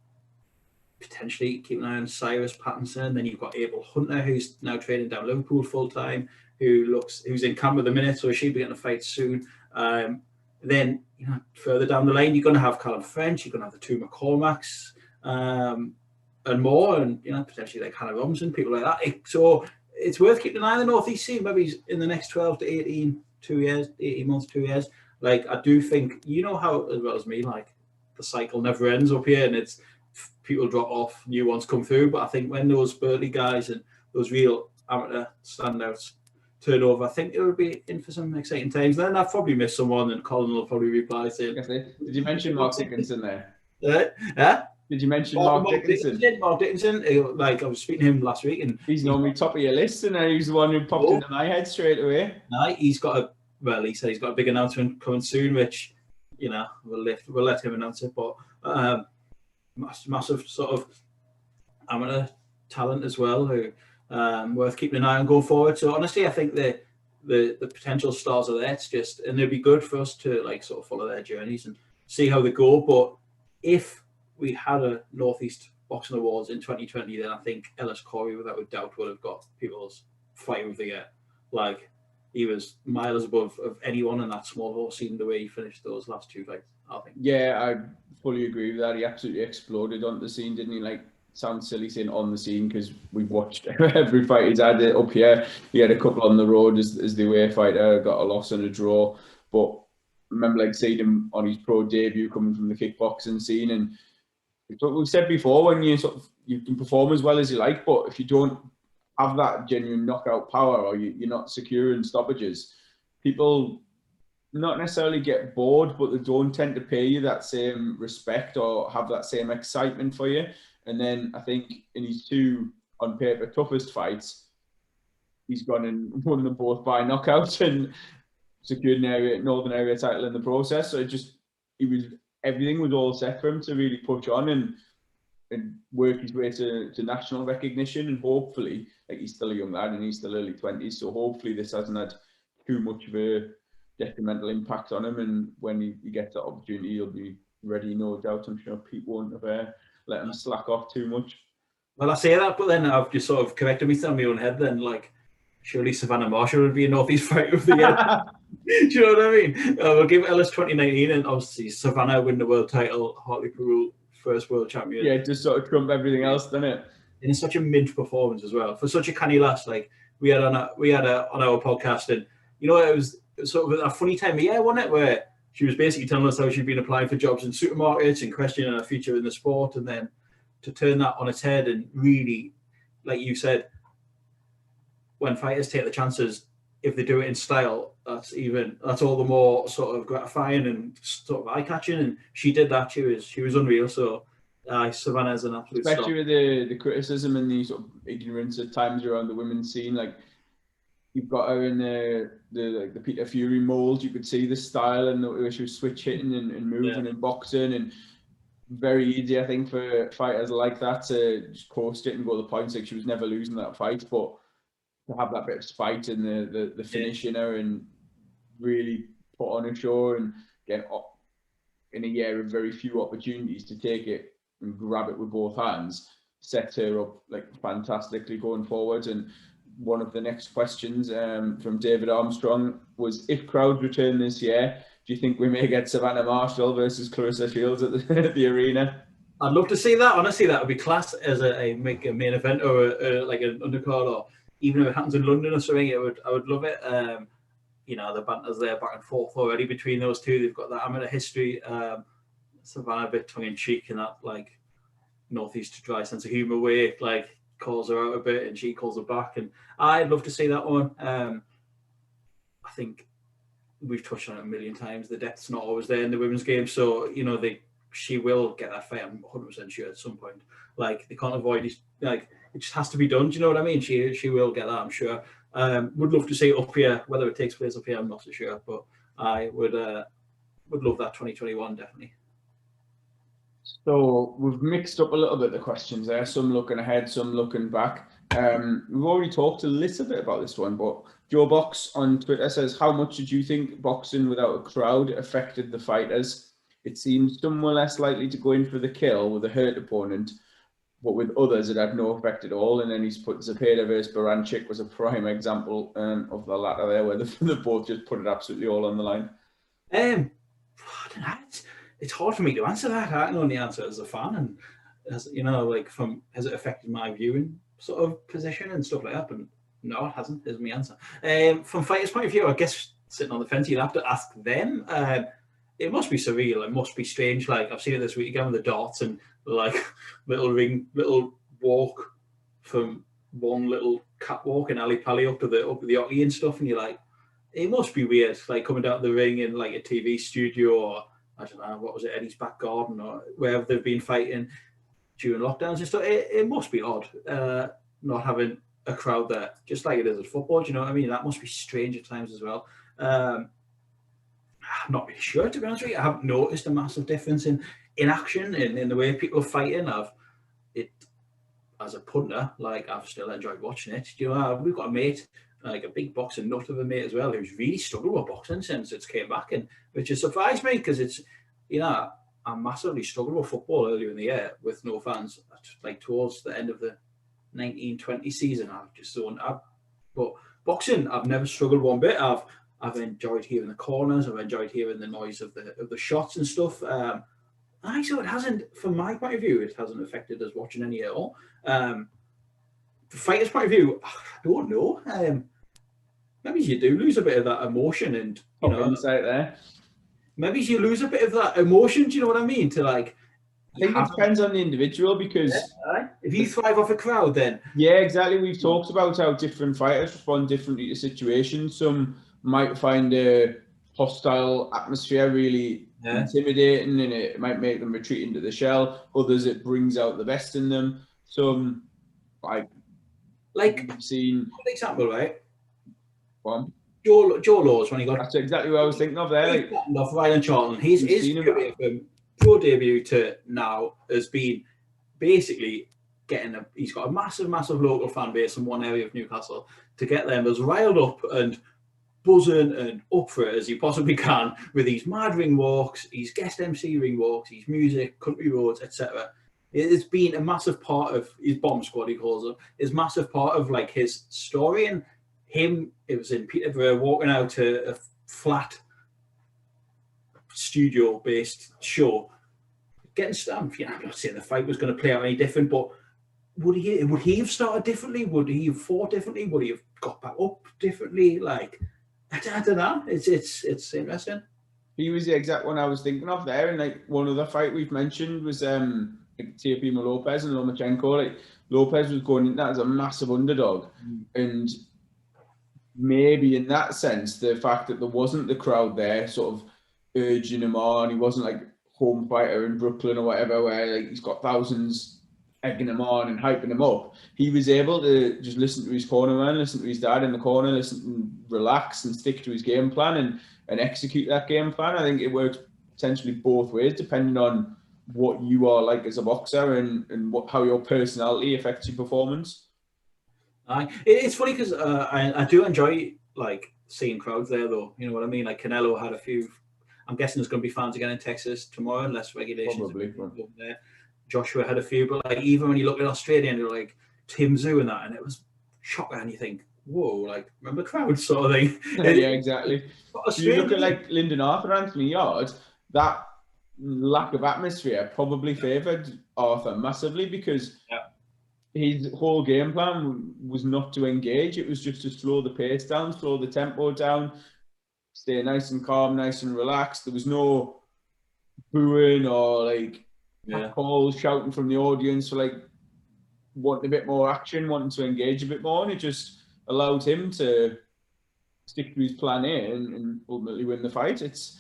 potentially keep an eye on Cyrus Pattinson. Then you've got Abel Hunter, who's now training down Liverpool full time, who's in camp at the minute, so she'll be getting a fight soon. Then, you know, further down the line, you're going to have Callum French, you're going to have the two McCormacks, and more, and, you know, potentially like Hannah Robinson, people like that. So it's worth keeping an eye on the Northeast scene, maybe in the next 12 to 18 months, 2 years. Like, I do think, you know how, as well as me, like, the cycle never ends up here, and it's people drop off, new ones come through. But I think when those Burley guys and those real amateur standouts turn over, I think it will be in for some exciting times. Then I've probably missed someone, and Colin will probably reply saying, "Did you mention Mark Dickinson there? Did you mention Mark Dickinson? Mark Dickinson, like, I was speaking to him last week, and he's normally top of your list, and he's the one who popped into my head straight away. No, he said he's got a big announcement coming soon, which, you know, we'll let him announce it. But massive sort of amateur talent as well, who worth keeping an eye on going forward. So honestly, I think the potential stars are there. It's just, and it'd be good for us to, like, sort of follow their journeys and see how they go. But if we had a Northeast Boxing Awards in 2020, then I think Ellis Corey, without a doubt, would have got people's fight of the year. Like, he was miles above of anyone in that small horse scene, the way he finished those last two fights, I think. Yeah, I fully agree with that. He absolutely exploded on the scene, didn't he? Like, sounds silly saying on the scene, because we've watched every fight he's had it up here. He had a couple on the road as the away fighter, got a loss and a draw. But I remember, like, seeing him on his pro debut coming from the kickboxing scene, and what we've said before, when you can perform as well as you like, but if you don't have that genuine knockout power, or you're not secure in stoppages, people not necessarily get bored, but they don't tend to pay you that same respect or have that same excitement for you. And then I think in his two, on paper, toughest fights, he's gone and won them both by knockout and secured an Northern Area title in the process. So everything was all set for him to really push on and work his way to national recognition. And hopefully, like, he's still a young lad and he's still early 20s, so hopefully this hasn't had too much of a detrimental impact on him. And when he gets that opportunity, he'll be ready, no doubt. I'm sure Pete won't have let him slack off too much. Well, I say that, but then I've just sort of corrected myself in my own head then, like, surely Savannah Marshall would be a Northeast fight of the year. Do you know what I mean? We'll give Ellis 2019, and obviously Savannah win the world title, Hartlepool first world champion. Yeah, just sort of trump everything else, doesn't it? And it's such a mint performance as well for such a canny lass. Like, we had on our podcast, and, you know, it was sort of a funny time of year, wasn't it, where she was basically telling us how she'd been applying for jobs in supermarkets and questioning her future in the sport, and then to turn that on its head and really, like you said, when fighters take the chances, if they do it in style, that's all the more sort of gratifying and sort of eye-catching. And she did that. She was unreal. So Savannah's an absolute especially star. With the criticism and the sort of ignorance at times around the women's scene. Like, you've got her in the Peter Fury mold. You could see the style and the way she was switch hitting and moving and boxing, and very easy, I think, for fighters like that to just post it and go to the points. Like, she was never losing that fight, but to have that bit of spite and the finish in her and really put on a show and get up in a year of very few opportunities to take it and grab it with both hands, sets her up like fantastically going forward. And one of the next questions from David Armstrong was, if crowds return this year, do you think we may get Savannah Marshall versus Clarissa Shields at the arena? I'd love to see that. Honestly, that would be class as a main event, or like an undercard, or even if it happens in London or something. I would love it. You know, the banter's there back and forth already between those two. They've got that amateur history. Savannah a bit tongue in cheek in that like northeast dry sense of humour way, like calls her out a bit and she calls her back. And I'd love to see that one. I think we've touched on it a million times. The depth's not always there in the women's game, so you know she will get that fight. I'm 100% sure at some point. Like, they can't avoid it. Like, it just has to be done. Do you know what I mean? She will get that, I'm sure. Would love to see it up here. Whether it takes place up here, I'm not so sure. But I would love that 2021 definitely. So we've mixed up a little bit the questions there. Some looking ahead, some looking back. We've already talked a little bit about this one, but Joe Box on Twitter says, how much did you think boxing without a crowd affected the fighters? It seems some were less likely to go in for the kill with a hurt opponent, but with others it had no effect at all. And then he's put Zepeda versus Baranchik was a prime example of the latter there, where they both just put it absolutely all on the line. I don't know. It's hard for me to answer that. I can only answer as a fan, and as you know, like, has it affected my viewing sort of position and stuff like that? But no, it hasn't. Is my answer. From fighters' point of view, I guess sitting on the fence, you'd have to ask them. It must be surreal. It must be strange. Like, I've seen it this week again with the darts and like little walk from one little catwalk in Ali Pali up to the Otley and stuff, and you're like, it must be weird. Like, coming down to the ring in like a TV studio, or I don't know, what was it, Eddie's back garden, or wherever they've been fighting during lockdowns and stuff. It must be odd not having a crowd there, just like it is at football. Do you know what I mean? That must be strange at times as well. I'm not really sure, to be honest with you. I haven't noticed a massive difference in action, in the way people are fighting. As a punter, like, I've still enjoyed watching it. You know, we've got a mate, like a big boxing nut of a mate as well, who's really struggled with boxing since it's came back, and which has surprised me, because it's, you know, I massively struggled with football earlier in the year with no fans, like towards the end of the 1920 season. I've just zoned out. But boxing, I've never struggled one bit. I've enjoyed hearing the corners. I've enjoyed hearing the noise of the shots and stuff. So it hasn't, from my point of view, it hasn't affected us watching any at all. The fighter's point of view, I don't know. Maybe you do lose a bit of that emotion, and you know, insight there. Maybe you lose a bit of that emotion. Do you know what I mean? To like, I think it depends on the individual, because if you thrive off a crowd, then exactly. We've talked about how different fighters respond differently to situations. Some might find a hostile atmosphere really intimidating, and it might make them retreat into the shell. Others, it brings out the best in them. Some, like you've seen, for example, right? One. Joe Laws, when he got... That's exactly what I was thinking of there. Off Ryan Charlton. His career from pro debut to now has been basically he's got a massive local fan base in one area of Newcastle. To get them as riled up and buzzing and up for it as he possibly can, with these mad ring walks, his guest MC ring walks, his music, country roads, etc. It's been a massive part of his bomb squad, he calls it. It's massive part of like his story, and him, it was in Peterborough, walking out to a flat studio-based show, getting stamped. You know, I'm not saying the fight was going to play out any different, but would he have started differently? Would he have fought differently? Would he have got back up differently? Like, I don't know. It's interesting. He was the exact one I was thinking of there, and like one other fight we've mentioned was Teofimo Lopez and Lomachenko. Like, Lopez was going in that as a massive underdog, and maybe in that sense, the fact that there wasn't the crowd there sort of urging him on, he wasn't like home fighter in Brooklyn or whatever, where like he's got thousands egging him on and hyping him up. He was able to just listen to his corner man, listen to his dad in the corner, listen and relax and stick to his game plan and execute that game plan. I think it works potentially both ways, depending on what you are like as a boxer and how your personality affects your performance. It's funny because I do enjoy like seeing crowds there, though. You know what I mean? Like Canelo had a few. I'm guessing there's going to be fans again in Texas tomorrow, unless regulations Probably over there. Joshua had a few, but like even when you look at Australia and you're like Tim Zhu and that, and it was shocking, and you think, whoa, like remember crowds sort of thing. Yeah, exactly. You look at like Lyndon Arthur, Anthony Yarde, that lack of atmosphere probably favoured Arthur massively because his whole game plan was not to engage. It was just to slow the pace down, slow the tempo down, stay nice and calm, nice and relaxed. There was no booing or like calls, shouting from the audience for like wanting a bit more action, wanting to engage a bit more, and it just allowed him to stick to his plan A and ultimately win the fight. It's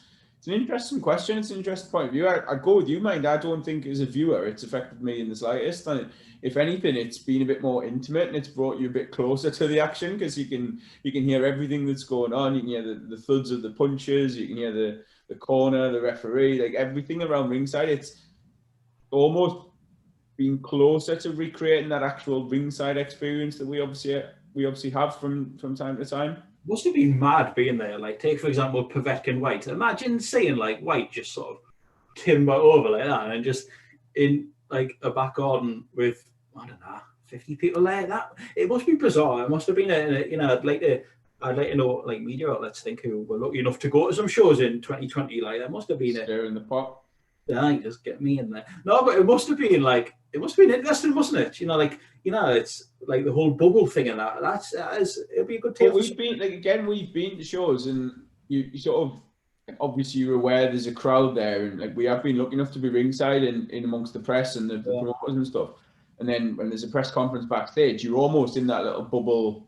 an interesting question. It's an interesting point of view. I'd go with you, mind. I don't think as a viewer it's affected me in the slightest. And if anything, it's been a bit more intimate and it's brought you a bit closer to the action because you can hear everything that's going on. You can hear the thuds of the punches. You can hear the corner, the referee, like everything around ringside. It's almost been closer to recreating that actual ringside experience that we obviously have from time to time. Must have been mad being there. Like, take for example Povetkin White. Imagine seeing like White just sort of timber over like that, and just in like a back garden with 50 people there. That it must be bizarre. It must have been I'd like to know like media outlets think who were lucky enough to go to some shows in 2020. Like that must have been Stir in the pot. Yeah, just get me in there. No, but it must have been interesting, wasn't it? It's like the whole bubble thing and it'll be a good tale. We've been to shows and you sort of obviously you're aware there's a crowd there and like we have been lucky enough to be ringside in amongst the press and the promoters and stuff. And then when there's a press conference backstage, you're almost in that little bubble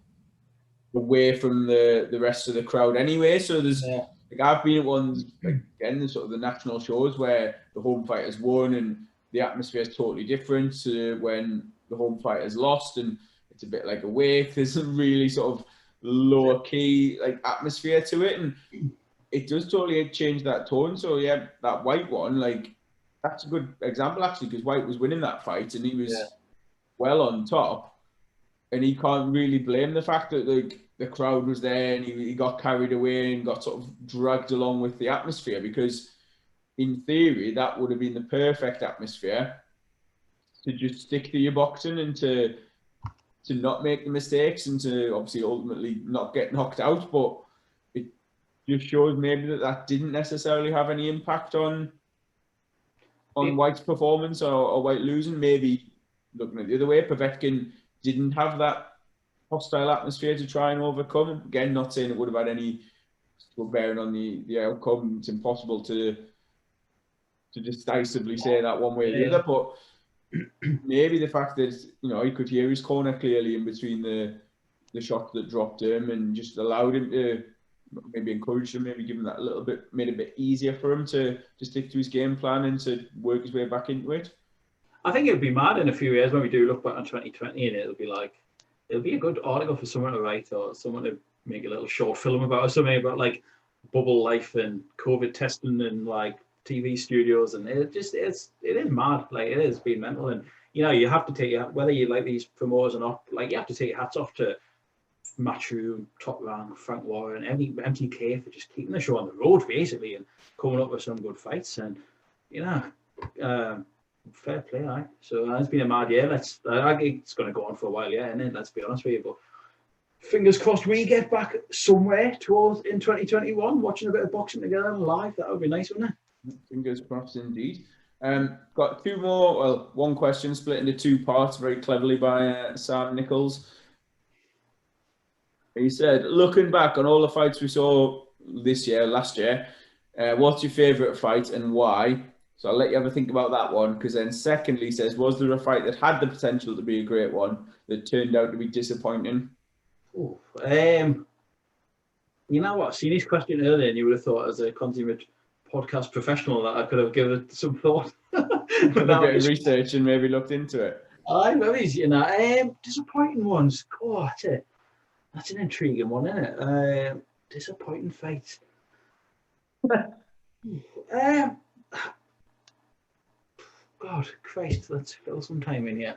away from the rest of the crowd anyway. So there's like I've been at ones like again the sort of the national shows where the home fighters won and the atmosphere is totally different to when the home fighters lost and it's a bit like a wake. There's a really sort of lower key like atmosphere to it and it does totally change that tone. So yeah, that White one, like that's a good example actually because White was winning that fight and he was well on top and he can't really blame the fact that like the crowd was there and he got carried away and got sort of dragged along with the atmosphere because in theory that would have been the perfect atmosphere to just stick to your boxing and to not make the mistakes and to obviously ultimately not get knocked out. But it just shows maybe that didn't necessarily have any impact on White's performance or White losing. Maybe looking at the other way, Povetkin didn't have that hostile atmosphere to try and overcome. Again, not saying it would have had any bearing on the outcome. It's impossible to decisively say that one way or the other, but maybe the fact that he could hear his corner clearly in between the shots that dropped him and just allowed him to maybe encourage him, maybe give him that a little bit, made it a bit easier for him to stick to his game plan and to work his way back into it. I think it'd be mad in a few years when we do look back on 2020 and it'll be a good article for someone to write or someone to make a little short film about or something about like bubble life and COVID testing and like TV studios and it is mad. Like it is being mental and you have to take whether you like these promoters or not, like you have to take your hats off to Matchroom, Top Rank, Frank Warren, MTK for just keeping the show on the road basically and coming up with some good fights and fair play, aye. So it's been a mad year. It's going to go on for a while, and then let's be honest with you. But fingers crossed we get back somewhere towards in 2021, watching a bit of boxing together live. That would be nice, wouldn't it? Fingers crossed two more. One question split into two parts very cleverly by Sam Nichols. He said, looking back on all the fights we saw last year, what's your favourite fight and why? So I'll let you have a think about that one, because then secondly, he says, was there a fight that had the potential to be a great one that turned out to be disappointing? Oh, you know what? I've seen his question earlier and you would have thought as a consummate podcast professional that I could have given it some thought. A bit of research and maybe looked into it. I love these, disappointing ones. Oh, that's an intriguing one, isn't it? Disappointing fight. Um, God, Christ, let's fill some time in here.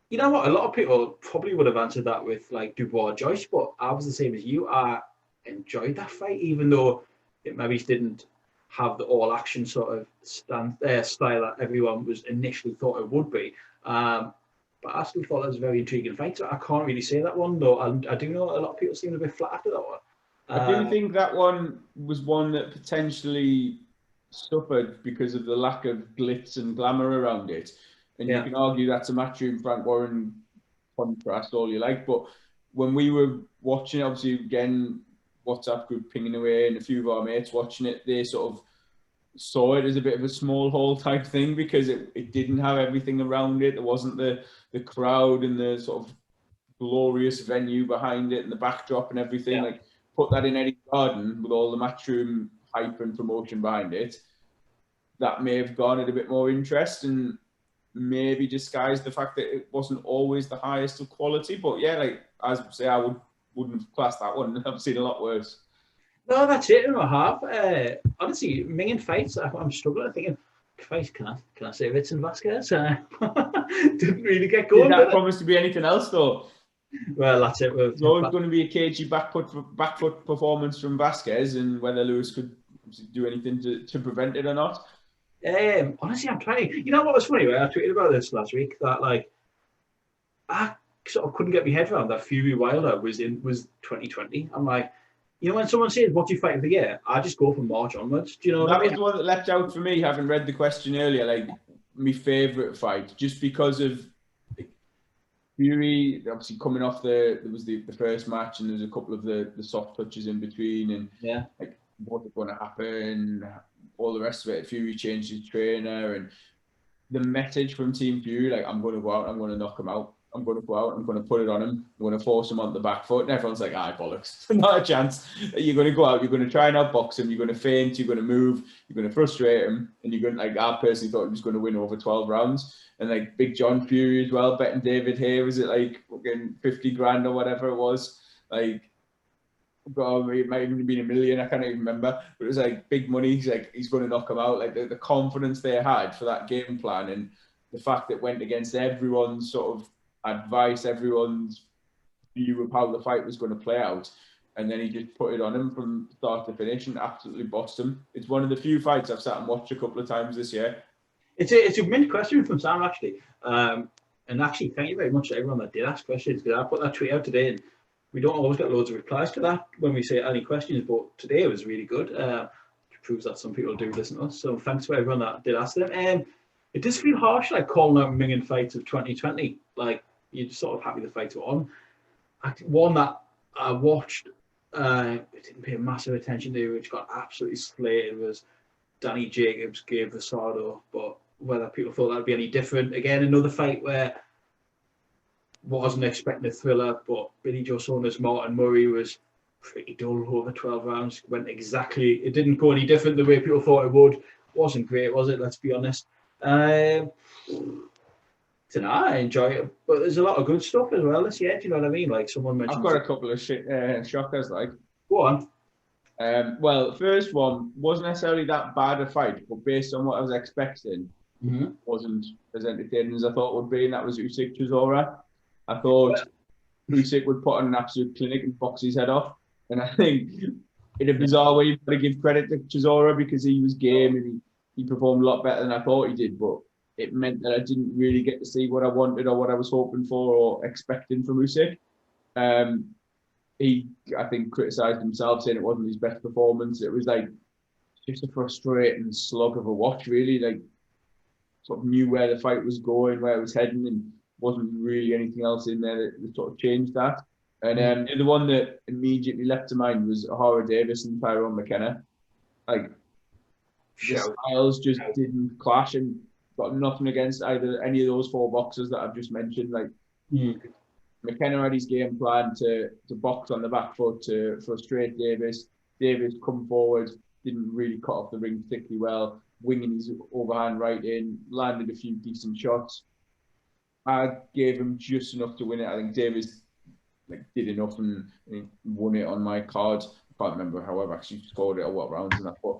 You know what? A lot of people probably would have answered that with like Dubois Joyce, but I was the same as you. I enjoyed that fight, even though it maybe didn't have the all action sort of style that everyone was initially thought it would be. But I still thought that was a very intriguing fight. So I can't really say that one, though. I do know a lot of people seem a bit flat after that one. I do think that one was one that potentially suffered because of the lack of glitz and glamour around it. And you can argue that's a Matchroom Frank Warren contrast all you like. But when we were watching, obviously, again, WhatsApp group pinging away and a few of our mates watching it, they sort of saw it as a bit of a small hall type thing because it didn't have everything around it. There wasn't the crowd and the sort of glorious venue behind it and the backdrop and everything. Like, put that in any garden with all the Matchroom hype and promotion behind it, that may have garnered a bit more interest and maybe disguised the fact that it wasn't always the highest of quality. But yeah, like as I say, I wouldn't have classed that one. I've seen a lot worse. No, that's it in a half. Honestly, Minging fights, I'm struggling. Thinking, Christ, can I say Vincent Vasquez? Didn't really get going. Did that promise to be anything else though? Well, that's it. It's always going to be a cagey back foot performance from Vasquez, and whether Lewis could do anything to prevent it or not. Honestly, I'm trying. You know what was funny? I tweeted about this last week that like I sort of couldn't get my head around that Fury Wilder was 2020. I'm like, you know, when someone says what's your fight of the year, I just go from March onwards. Do you know that was the one that leapt out for me, having read the question earlier. Like my favourite fight, just because of Fury, obviously coming off there was the first match, and there was a couple of the soft touches in between, and like what's going to happen, all the rest of it. Fury changed his trainer, and the message from Team Fury, like, I'm going to go out, I'm going to knock him out, I'm going to go out, I'm going to put it on him, I'm going to force him on the back foot, and everyone's like, bollocks, not a chance. You're going to go out, you're going to try and outbox him, you're going to feint, you're going to move, you're going to frustrate him, and you're going to, like, I personally thought he was going to win over 12 rounds. And like Big John Fury as well, betting David Hay, was it like fucking 50 grand or whatever it was? Like, God, it might even have been $1 million, I can't even remember. But it was like big money. He's like, he's going to knock him out. Like the confidence they had for that game plan, and the fact that it went against everyone's sort of advice, everyone's view of how the fight was going to play out. And then he just put it on him from start to finish and absolutely bossed him. It's one of the few fights I've sat and watched a couple of times this year. It's a mint question from Sam, actually. And actually, thank you very much to everyone that did ask questions, because I put that tweet out today, and we don't always get loads of replies to that when we say any questions, but today it was really good. Which proves that some people do listen to us. So thanks for everyone that did ask them. It does feel harsh, like calling out Minging fights of 2020. Like, you're sort of happy the fights were on. One that I watched, didn't pay massive attention to, which got absolutely slated, was Danny Jacobs gave Rosado, but whether people thought that'd be any different. Again, another fight where wasn't expecting a thriller, but Billy Joe Saunders, Martin Murray was pretty dull over 12 rounds. It didn't go any different the way people thought it would. Wasn't great, was it? Let's be honest. I enjoy it, but there's a lot of good stuff as well this year. Do you know what I mean? Like someone mentioned, I've got a couple of shockers. Like, go on. Well, the first one wasn't necessarily that bad a fight, but based on what I was expecting, wasn't as entertaining as I thought it would be, and that was Usyk Chisora. I thought Usyk would put on an absolute clinic and box his head off, and I think in a bizarre way you've got to give credit to Chisora because he was game and he performed a lot better than I thought he did, but it meant that I didn't really get to see what I wanted or what I was hoping for or expecting from Usyk. He, I think, criticised himself, saying it wasn't his best performance. It was like just a frustrating slog of a watch, really. Like, sort of knew where the fight was going, where it was heading, and wasn't really anything else in there that sort of changed that. And the one that immediately leapt to mind was Ahara Davis and Tyrone McKenna. Like, the styles just didn't clash, and got nothing against either any of those four boxers that I've just mentioned. Like, McKenna had his game plan to box on the back foot to frustrate Davis. Davis come forward, didn't really cut off the ring particularly well. winging his overhand right in, landed a few decent shots. I gave him just enough to win it. I think Davis did enough and won it on my card. I can't remember how I've actually scored it or what rounds and that, but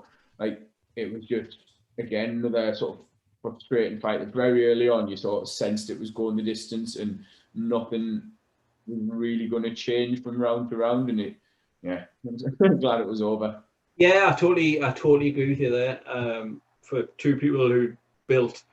it was just again another sort of frustrating fight. Very early on, you sort of sensed it was going the distance and nothing was really going to change from round to round. And I'm glad it was over. Yeah, I totally agree with you there. For two people who built,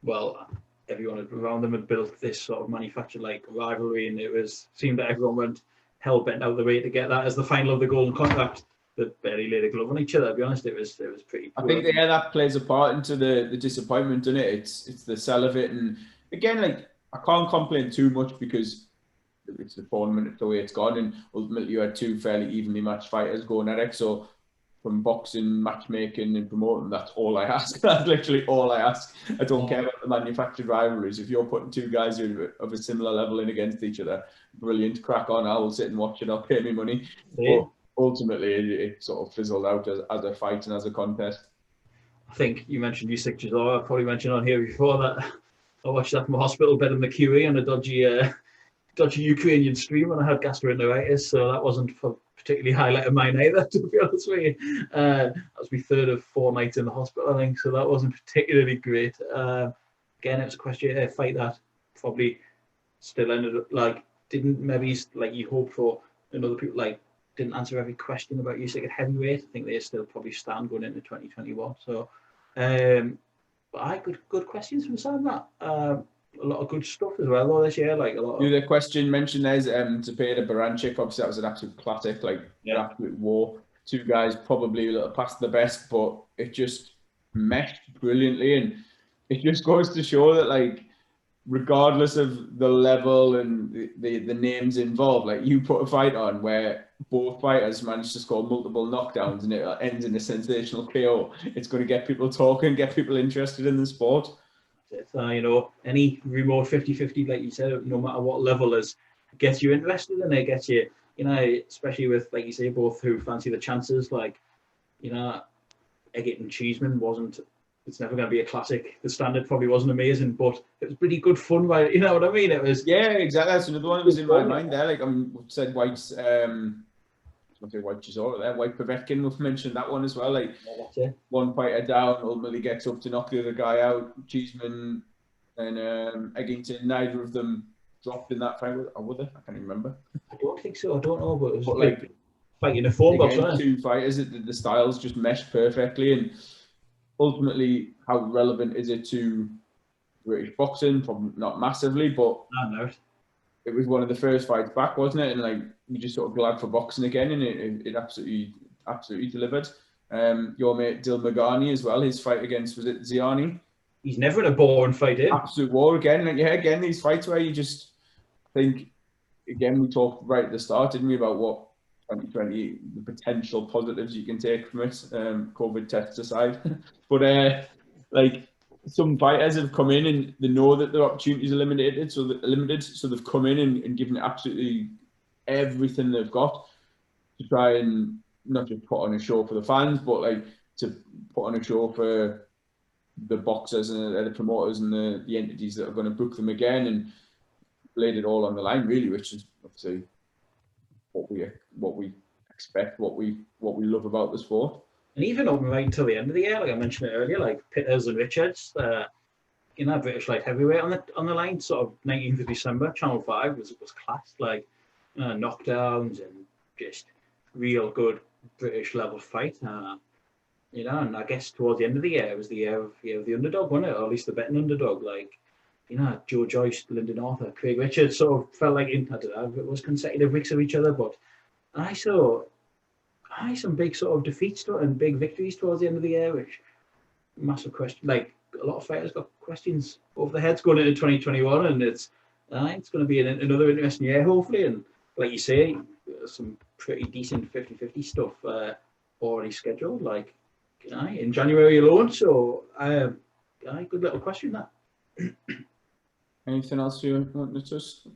well, everyone around them had built this sort of manufactured rivalry, and seemed that everyone went hell bent out of the way to get that as the final of the Golden Contract. That barely laid a glove on each other. To be honest, it was pretty poor. I think that plays a part into the disappointment, doesn't it? It's the sell of it, and again, I can't complain too much because it's the tournament, it's the way it's gone, and ultimately you had two fairly evenly matched fighters going at it. So from boxing, matchmaking, and promoting, that's all I ask. That's literally all I ask. I don't care about the manufactured rivalries. If you're putting two guys of a similar level in against each other, brilliant, crack on. I will sit and watch it. I'll pay me money. Yeah. But ultimately, it sort of fizzled out as a fight and as a contest. I think you mentioned Usyk Chisora. I probably mentioned on here before that I watched that from a hospital bed in the QE on a dodgy Ukrainian stream when I had gastroenteritis, so that wasn't a particularly highlight of mine either, to be honest with you. That was my third of 4 nights in the hospital, I think, so that wasn't particularly great. Again, it was a question, a fight that probably still ended up didn't maybe you hoped for, and other people didn't answer every question about Usyk at heavyweight. I think they still probably stand going into 2021. So, but good questions from Sam. A lot of good stuff as well though this year. A lot. The question mentioned there's Zepeda Baranchik. Obviously, that was an absolute classic, an absolute war. Two guys probably a little past the best, but it just meshed brilliantly, and it just goes to show that regardless of the level and the names involved, you put a fight on where both fighters manage to score multiple knockdowns and it ends in a sensational KO, it's going to get people talking, get people interested in the sport. Any remote 50-50, like you said, no matter what level, gets you interested, and it gets you, especially with, like you say, both who fancy the chances. Eggett and Cheeseman it's never going to be a classic. The standard probably wasn't amazing, but it was pretty good fun. You know what I mean? It was. Yeah, exactly. That's another one that was in my mind there. Said White's. White Chisora there. White Povetkin, we've mentioned that one as well. One fighter down, ultimately gets up to knock the other guy out. Cheeseman and Eggington, neither of them dropped in that fight. Or were they? I can't even remember. I don't think so. I don't know, but it was fighting a phone box. Two fighters, the styles just meshed perfectly, and ultimately, how relevant is it to British boxing? Probably not massively, but it was one of the first fights back, wasn't it? And we just sort of glad for boxing again, and it absolutely delivered. Your mate Dil Magani as well, his fight against, was it Ziani? He's never in a boring fight, Absolute war again. Again, these fights where you just think, again, we talked right at the start, didn't we, about what 2020, the potential positives you can take from it, COVID tests aside. But some fighters have come in and they know that their opportunities are limited, so they've come in and given absolutely everything they've got to try and not just put on a show for the fans, but to put on a show for the boxers and the promoters and the entities that are going to book them again, and laid it all on the line, really, which is obviously what we expect, what we love about the sport. And even up right until the end of the year, like I mentioned it earlier, Pitters and Richards, British light heavyweight on the line, sort of 19th of December, Channel 5 was classed, knockdowns and just real good British level fight. And I guess towards the end of the year, it was the year of the underdog, wasn't it? Or at least the betting underdog, Joe Joyce, Lyndon Arthur, Craig Richards sort of felt like, I don't know, it was consecutive weeks of each other, but I saw some big sort of defeats and big victories towards the end of the year, which massive question. A lot of fighters got questions over their heads going into 2021, and it's going to be another interesting year, hopefully. And like you say, some pretty decent 50-50 stuff already scheduled, in January alone. So, good little question that. Anything else you want to discuss?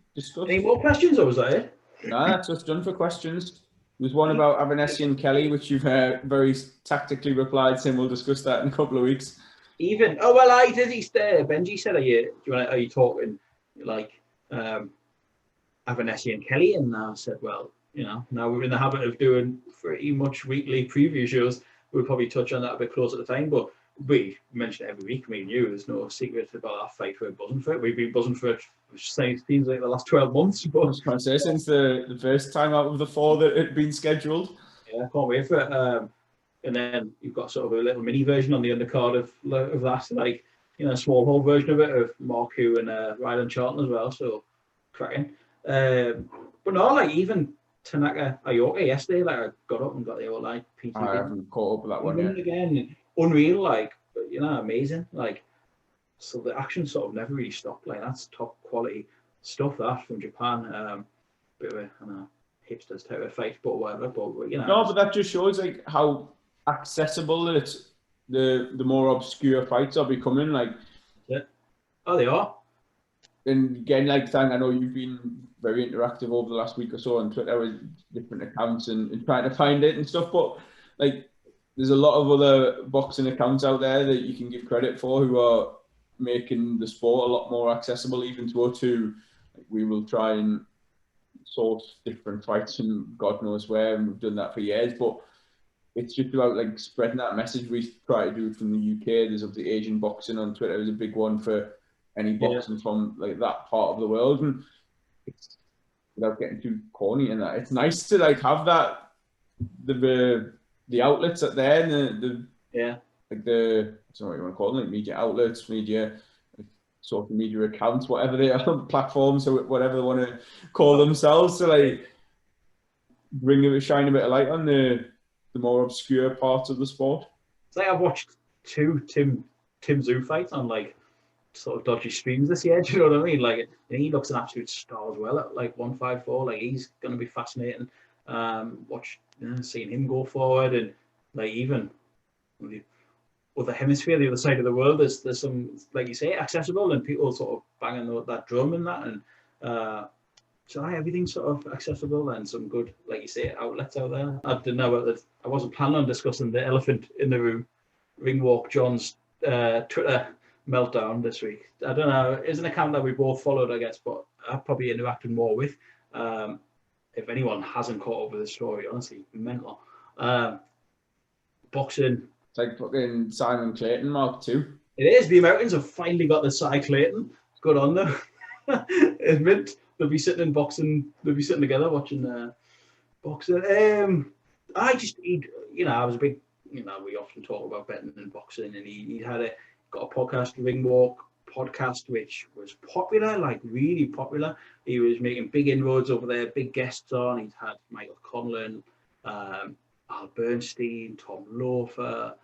Any more questions, or was that it? No, that's just done for questions. There's one about Avanesi and Kelly, which you've very tactically replied saying we'll discuss that in a couple of weeks. Even I did. Benji said, "Are you talking like Avanesi and Kelly?" And I said, "Well, now we're in the habit of doing pretty much weekly preview shows. We'll probably touch on that a bit closer at the time, but we mention it every week. Me and you, there's no secret about that fight. We're buzzing for it. We've been buzzing for it. Seems like the last 12 months. But I was going to say, since the first time out of the 4 that had been scheduled. Yeah, I can't wait for it. And then you've got sort of a little mini version on the undercard of that, like, a small whole version of it of Marku and Ryland Charlton as well. So cracking. But no, like even Tanaka Aoka yesterday, like I got up and got the old like PT. I haven't caught up with that one yet. Again, unreal, like, amazing. Like, so the action sort of never really stopped. Like, that's top quality stuff that from Japan. Bit of a hipsters type of fight, but whatever. But No, but that just shows like how accessible it's the more obscure fights are becoming. Like, yeah, oh, they are. And again, like, I know you've been very interactive over the last week or so on Twitter with different accounts and trying to find it and stuff. But like, there's a lot of other boxing accounts out there that you can give credit for who are making the sport a lot more accessible, even to us who we will try and source different fights from God knows where, and we've done that for years. But it's just about like spreading that message. We try to do it from the UK. There's obviously Asian boxing on Twitter is a big one for any boxing from like that part of the world, and it's, without getting too corny in that, it's nice to like have that the outlets out there and like the I don't know what you want to call them, like media outlets, media social media accounts, whatever they are, platforms or whatever they want to call themselves, to like shine a bit of light on the more obscure parts of the sport. It's like I've watched 2 Tim Tszyu fights on like sort of dodgy streams this year. Do you know what I mean? Like, he looks an absolute star as well at like 154. Like, he's going to be fascinating. Seeing him go forward, and like even the other hemisphere, the other side of the world, there's some, like you say, accessible, and people sort of banging that drum and that, and so everything's sort of accessible and some good, like you say, outlets out there. I didn't know about that. I wasn't planning on discussing the elephant in the room, Ringwalk John's Twitter meltdown this week. I don't know. It's an account that we both followed, I guess, but I've probably interacted more with. If anyone hasn't caught up with the story, honestly, mental. Boxing. It's like fucking Simon Clayton Mark II. It is. The Americans have finally got the Cy Clayton. Good on them. Admit they'll be sitting in boxing. They'll be sitting together watching boxing. I was a big. We often talk about betting and boxing, and he got a podcast, Ringwalk podcast, which was popular, like really popular. He was making big inroads over there, big guests on. He's had Michael Conlon, Al Bernstein, Tom Loafer,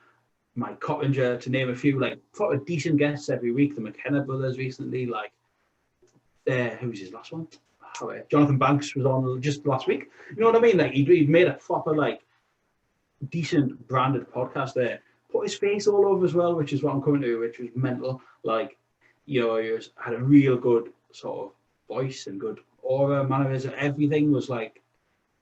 Mike Coppinger, to name a few, like proper decent guests every week. The McKenna brothers recently, like who's his last one? Jonathan Banks was on just last week. You know what I mean? Like, he'd made a proper, like, decent branded podcast there. Put his face all over as well, which is what I'm coming to, which was mental. Like, he had a real good sort of voice and good aura, mannerism. Everything was like,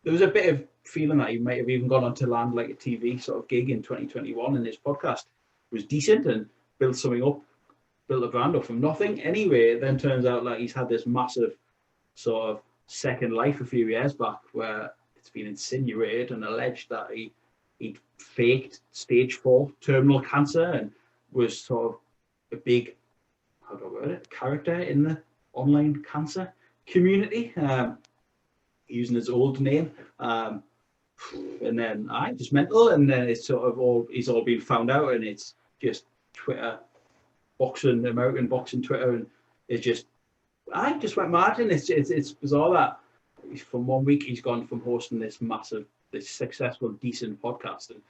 there was a bit of feeling that he might have even gone on to land like a TV sort of gig in 2021, and his podcast was decent and built something up, built a brand up from nothing. Anyway, then turns out like he's had this massive sort of second life a few years back, where it's been insinuated and alleged that he'd faked stage 4 terminal cancer and was sort of a big, how do I word it, character in the online cancer community, using his old name. And then just mental, and then it's sort of he's all been found out, and it's just Twitter, boxing, American boxing Twitter, and it's just, I just went mad, and it's bizarre that from 1 week he's gone from hosting this successful, decent podcast, and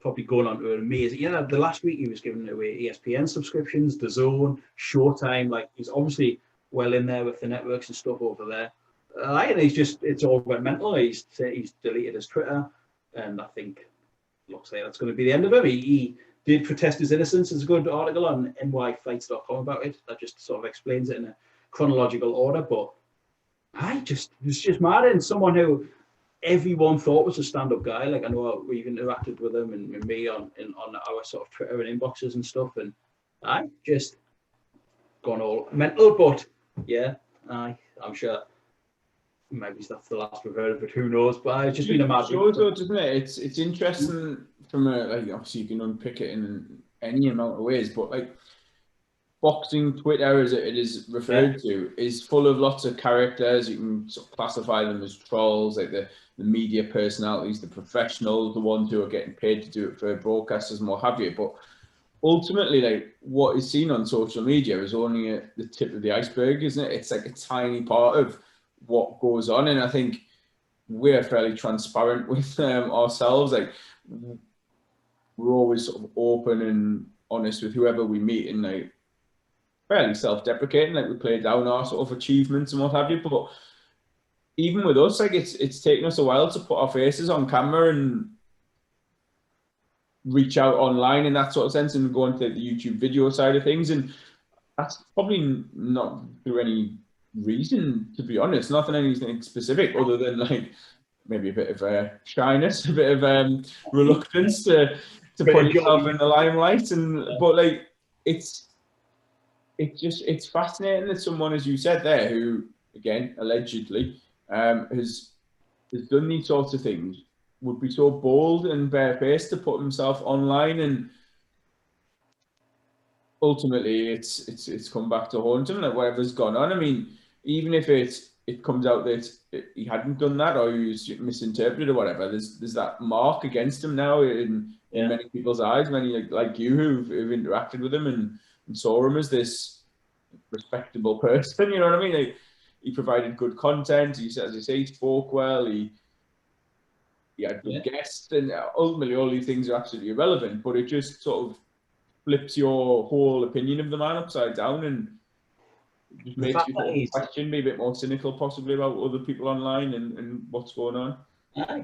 probably going on to an amazing, the last week he was giving away ESPN subscriptions, DAZN, Showtime, like he's obviously well in there with the networks and stuff over there. And it's all went mental. He's deleted his Twitter, and I think looks like that's going to be the end of him. He did protest his innocence. There's a good article on nyfights.com about it that just sort of explains it in a chronological order. But it's just mad. And someone who everyone thought was a stand-up guy. Like I know we've interacted with him and me on our sort of Twitter and inboxes and stuff, and I just gone all mental. But yeah, I'm sure maybe that's the last we've heard of it. Who knows? But it's just been a mad week. Though, doesn't it? It's interesting from a, like, obviously you can unpick it in any amount of ways, but like boxing Twitter, as it is referred to, is full of lots of characters. You can sort of classify them as trolls, like the media personalities, the professionals, the ones who are getting paid to do it for broadcasters and what have you. But ultimately, like what is seen on social media is only at the tip of the iceberg, isn't it? It's like a tiny part of what goes on, and I think we're fairly transparent with ourselves. Like we're always sort of open and honest with whoever we meet, and like fairly self-deprecating. Like we play down our sort of achievements and what have you. But even with us, like it's taken us a while to put our faces on camera and reach out online in that sort of sense, and go into the YouTube video side of things. And that's probably not through any reason, to be honest, nothing anything specific other than like maybe a bit of shyness, a bit of reluctance to put yourself in the limelight. And but like it's fascinating that someone, as you said there, who again allegedly has done these sorts of things, would be so bold and barefaced to put himself online, and ultimately it's come back to haunt him. Like whatever's gone on, I mean, even if it comes out that he hadn't done that or he was misinterpreted or whatever, there's that mark against him now in many people's eyes, many like you who've interacted with him and saw him as this respectable person. You know what I mean? Like, he provided good content. He, as you say, he spoke well. He had good guests, and ultimately all these things are absolutely irrelevant. But it just sort of flips your whole opinion of the man upside down, and just makes you sort of question, be a bit more cynical possibly about other people online and what's going on.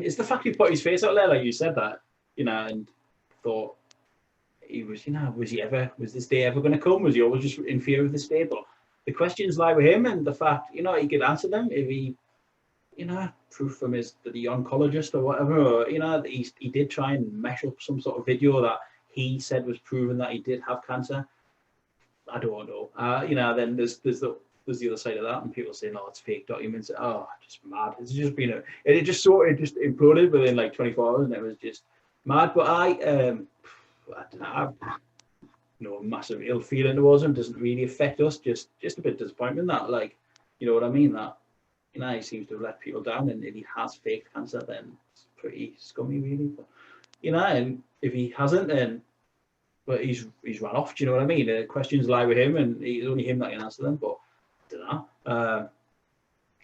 It's the fact he put his face out there, like you said that, and thought he was, was this day ever going to come? Was he always just in fear of this day? But the questions lie with him, and the fact, he could answer them if he, proof from the oncologist or whatever, or, he did try and mesh up some sort of video that he said was proven that he did have cancer. I don't know. Then there's the other side of that, and people saying, "Oh, it's fake documents." Oh, just mad. It's just been it just imploded within like 24 hours, and it was just mad. But I don't have no massive ill feeling towards him. Doesn't really affect us. Just a bit of disappointment that, like, you know what I mean, that he seems to have let people down, and if he has fake cancer, then it's pretty scummy, really. But and if he hasn't, then but he's run off. Do you know what I mean? The questions lie with him, and it's only him that can answer them. But I don't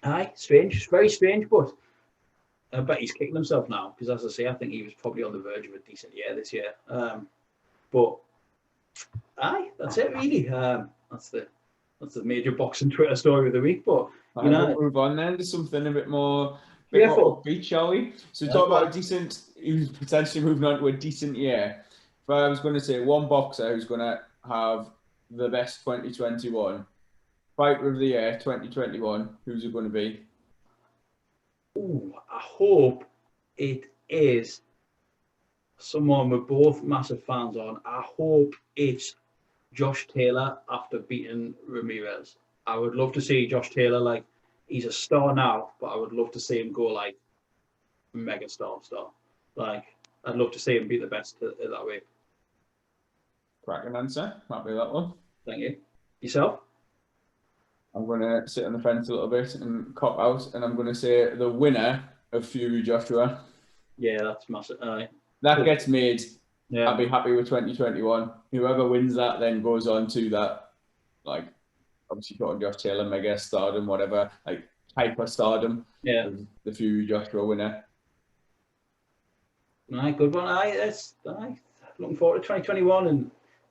know. Strange, very strange. But I bet he's kicking himself now, because, as I say, I think he was probably on the verge of a decent year this year. But that's it really. That's the major boxing Twitter story of the week. But we'll move on then to something a bit more upbeat, shall we? So talk about a decent. He was potentially moving on to a decent year. If I was going to say one boxer who's going to have the best 2021, fighter of the year 2021, who's it going to be? Ooh, I hope it is someone we're both massive fans on. I hope it's Josh Taylor after beating Ramirez. I would love to see Josh Taylor, like, he's a star now, but I would love to see him go like mega star. Like, I'd love to see him beat the best that way. Cracking answer. Might be that one. Thank you. Yourself? I'm going to sit on the fence a little bit and cop out, and I'm going to say the winner of Fury Joshua. Yeah, that's massive. That gets made. Yeah. I'll be happy with 2021. Whoever wins that then goes on to that, like, obviously put on Josh Taylor, mega stardom, whatever, like hyper stardom. Yeah. The Fury Joshua winner. Good one. Looking forward to 2021, and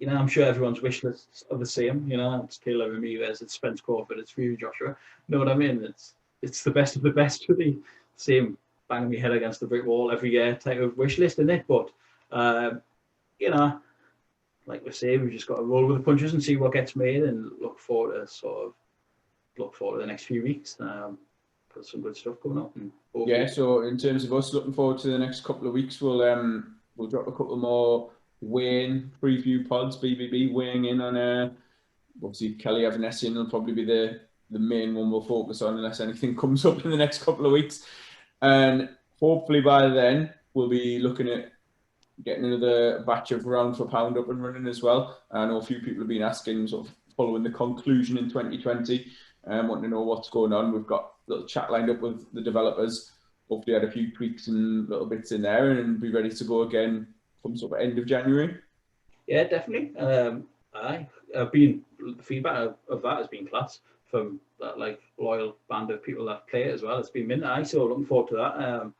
I'm sure everyone's wish lists are the same. It's Taylor Ramirez, it's Spence Crawford, it's Fury Joshua. You know what I mean? It's the best of the best with the same banging my head against the brick wall every year type of wish list, isn't it? But like we say, we've just got to roll with the punches and see what gets made, and look forward to the next few weeks. got some good stuff coming up. And yeah, so in terms of us, looking forward to the next couple of weeks, we'll drop a couple more weighing preview pods, BBB weighing in on obviously Kelly Evanesian will probably be the main one we'll focus on unless anything comes up in the next couple of weeks. And hopefully by then we'll be looking at getting another batch of Round for Pound up and running as well. I know a few people have been asking, sort of following the conclusion in 2020, wanting to know what's going on. We've got a little chat lined up with the developers. Hopefully add a few tweaks and little bits in there and be ready to go again from sort of end of January. Yeah, definitely. The feedback of that has been class from that like loyal band of people that play it as well. It's been mint. So looking forward to that.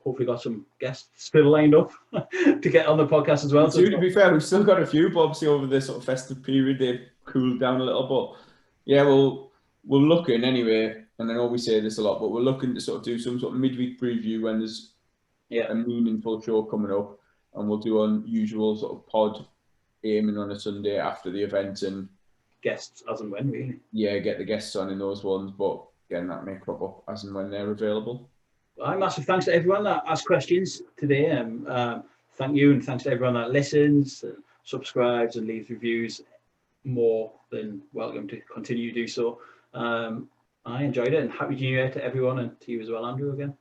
Hopefully got some guests still lined up to get on the podcast as well. So to be fair, we've still got a few, but obviously over the sort of festive period they've cooled down a little. But yeah, we're looking anyway, and I know we say this a lot, but we're looking to sort of do some sort of midweek preview when there's a meaningful show coming up, and we'll do an usual sort of pod aiming on a Sunday after the event and guests as and when, really. Yeah, get the guests on in those ones, but again, that may crop up as and when they're available. Massive thanks to everyone that asked questions today. Thank you, and thanks to everyone that listens, subscribes, and leaves reviews. More than welcome to continue to do so. I enjoyed it, and happy New Year to everyone, and to you as well, Andrew, again.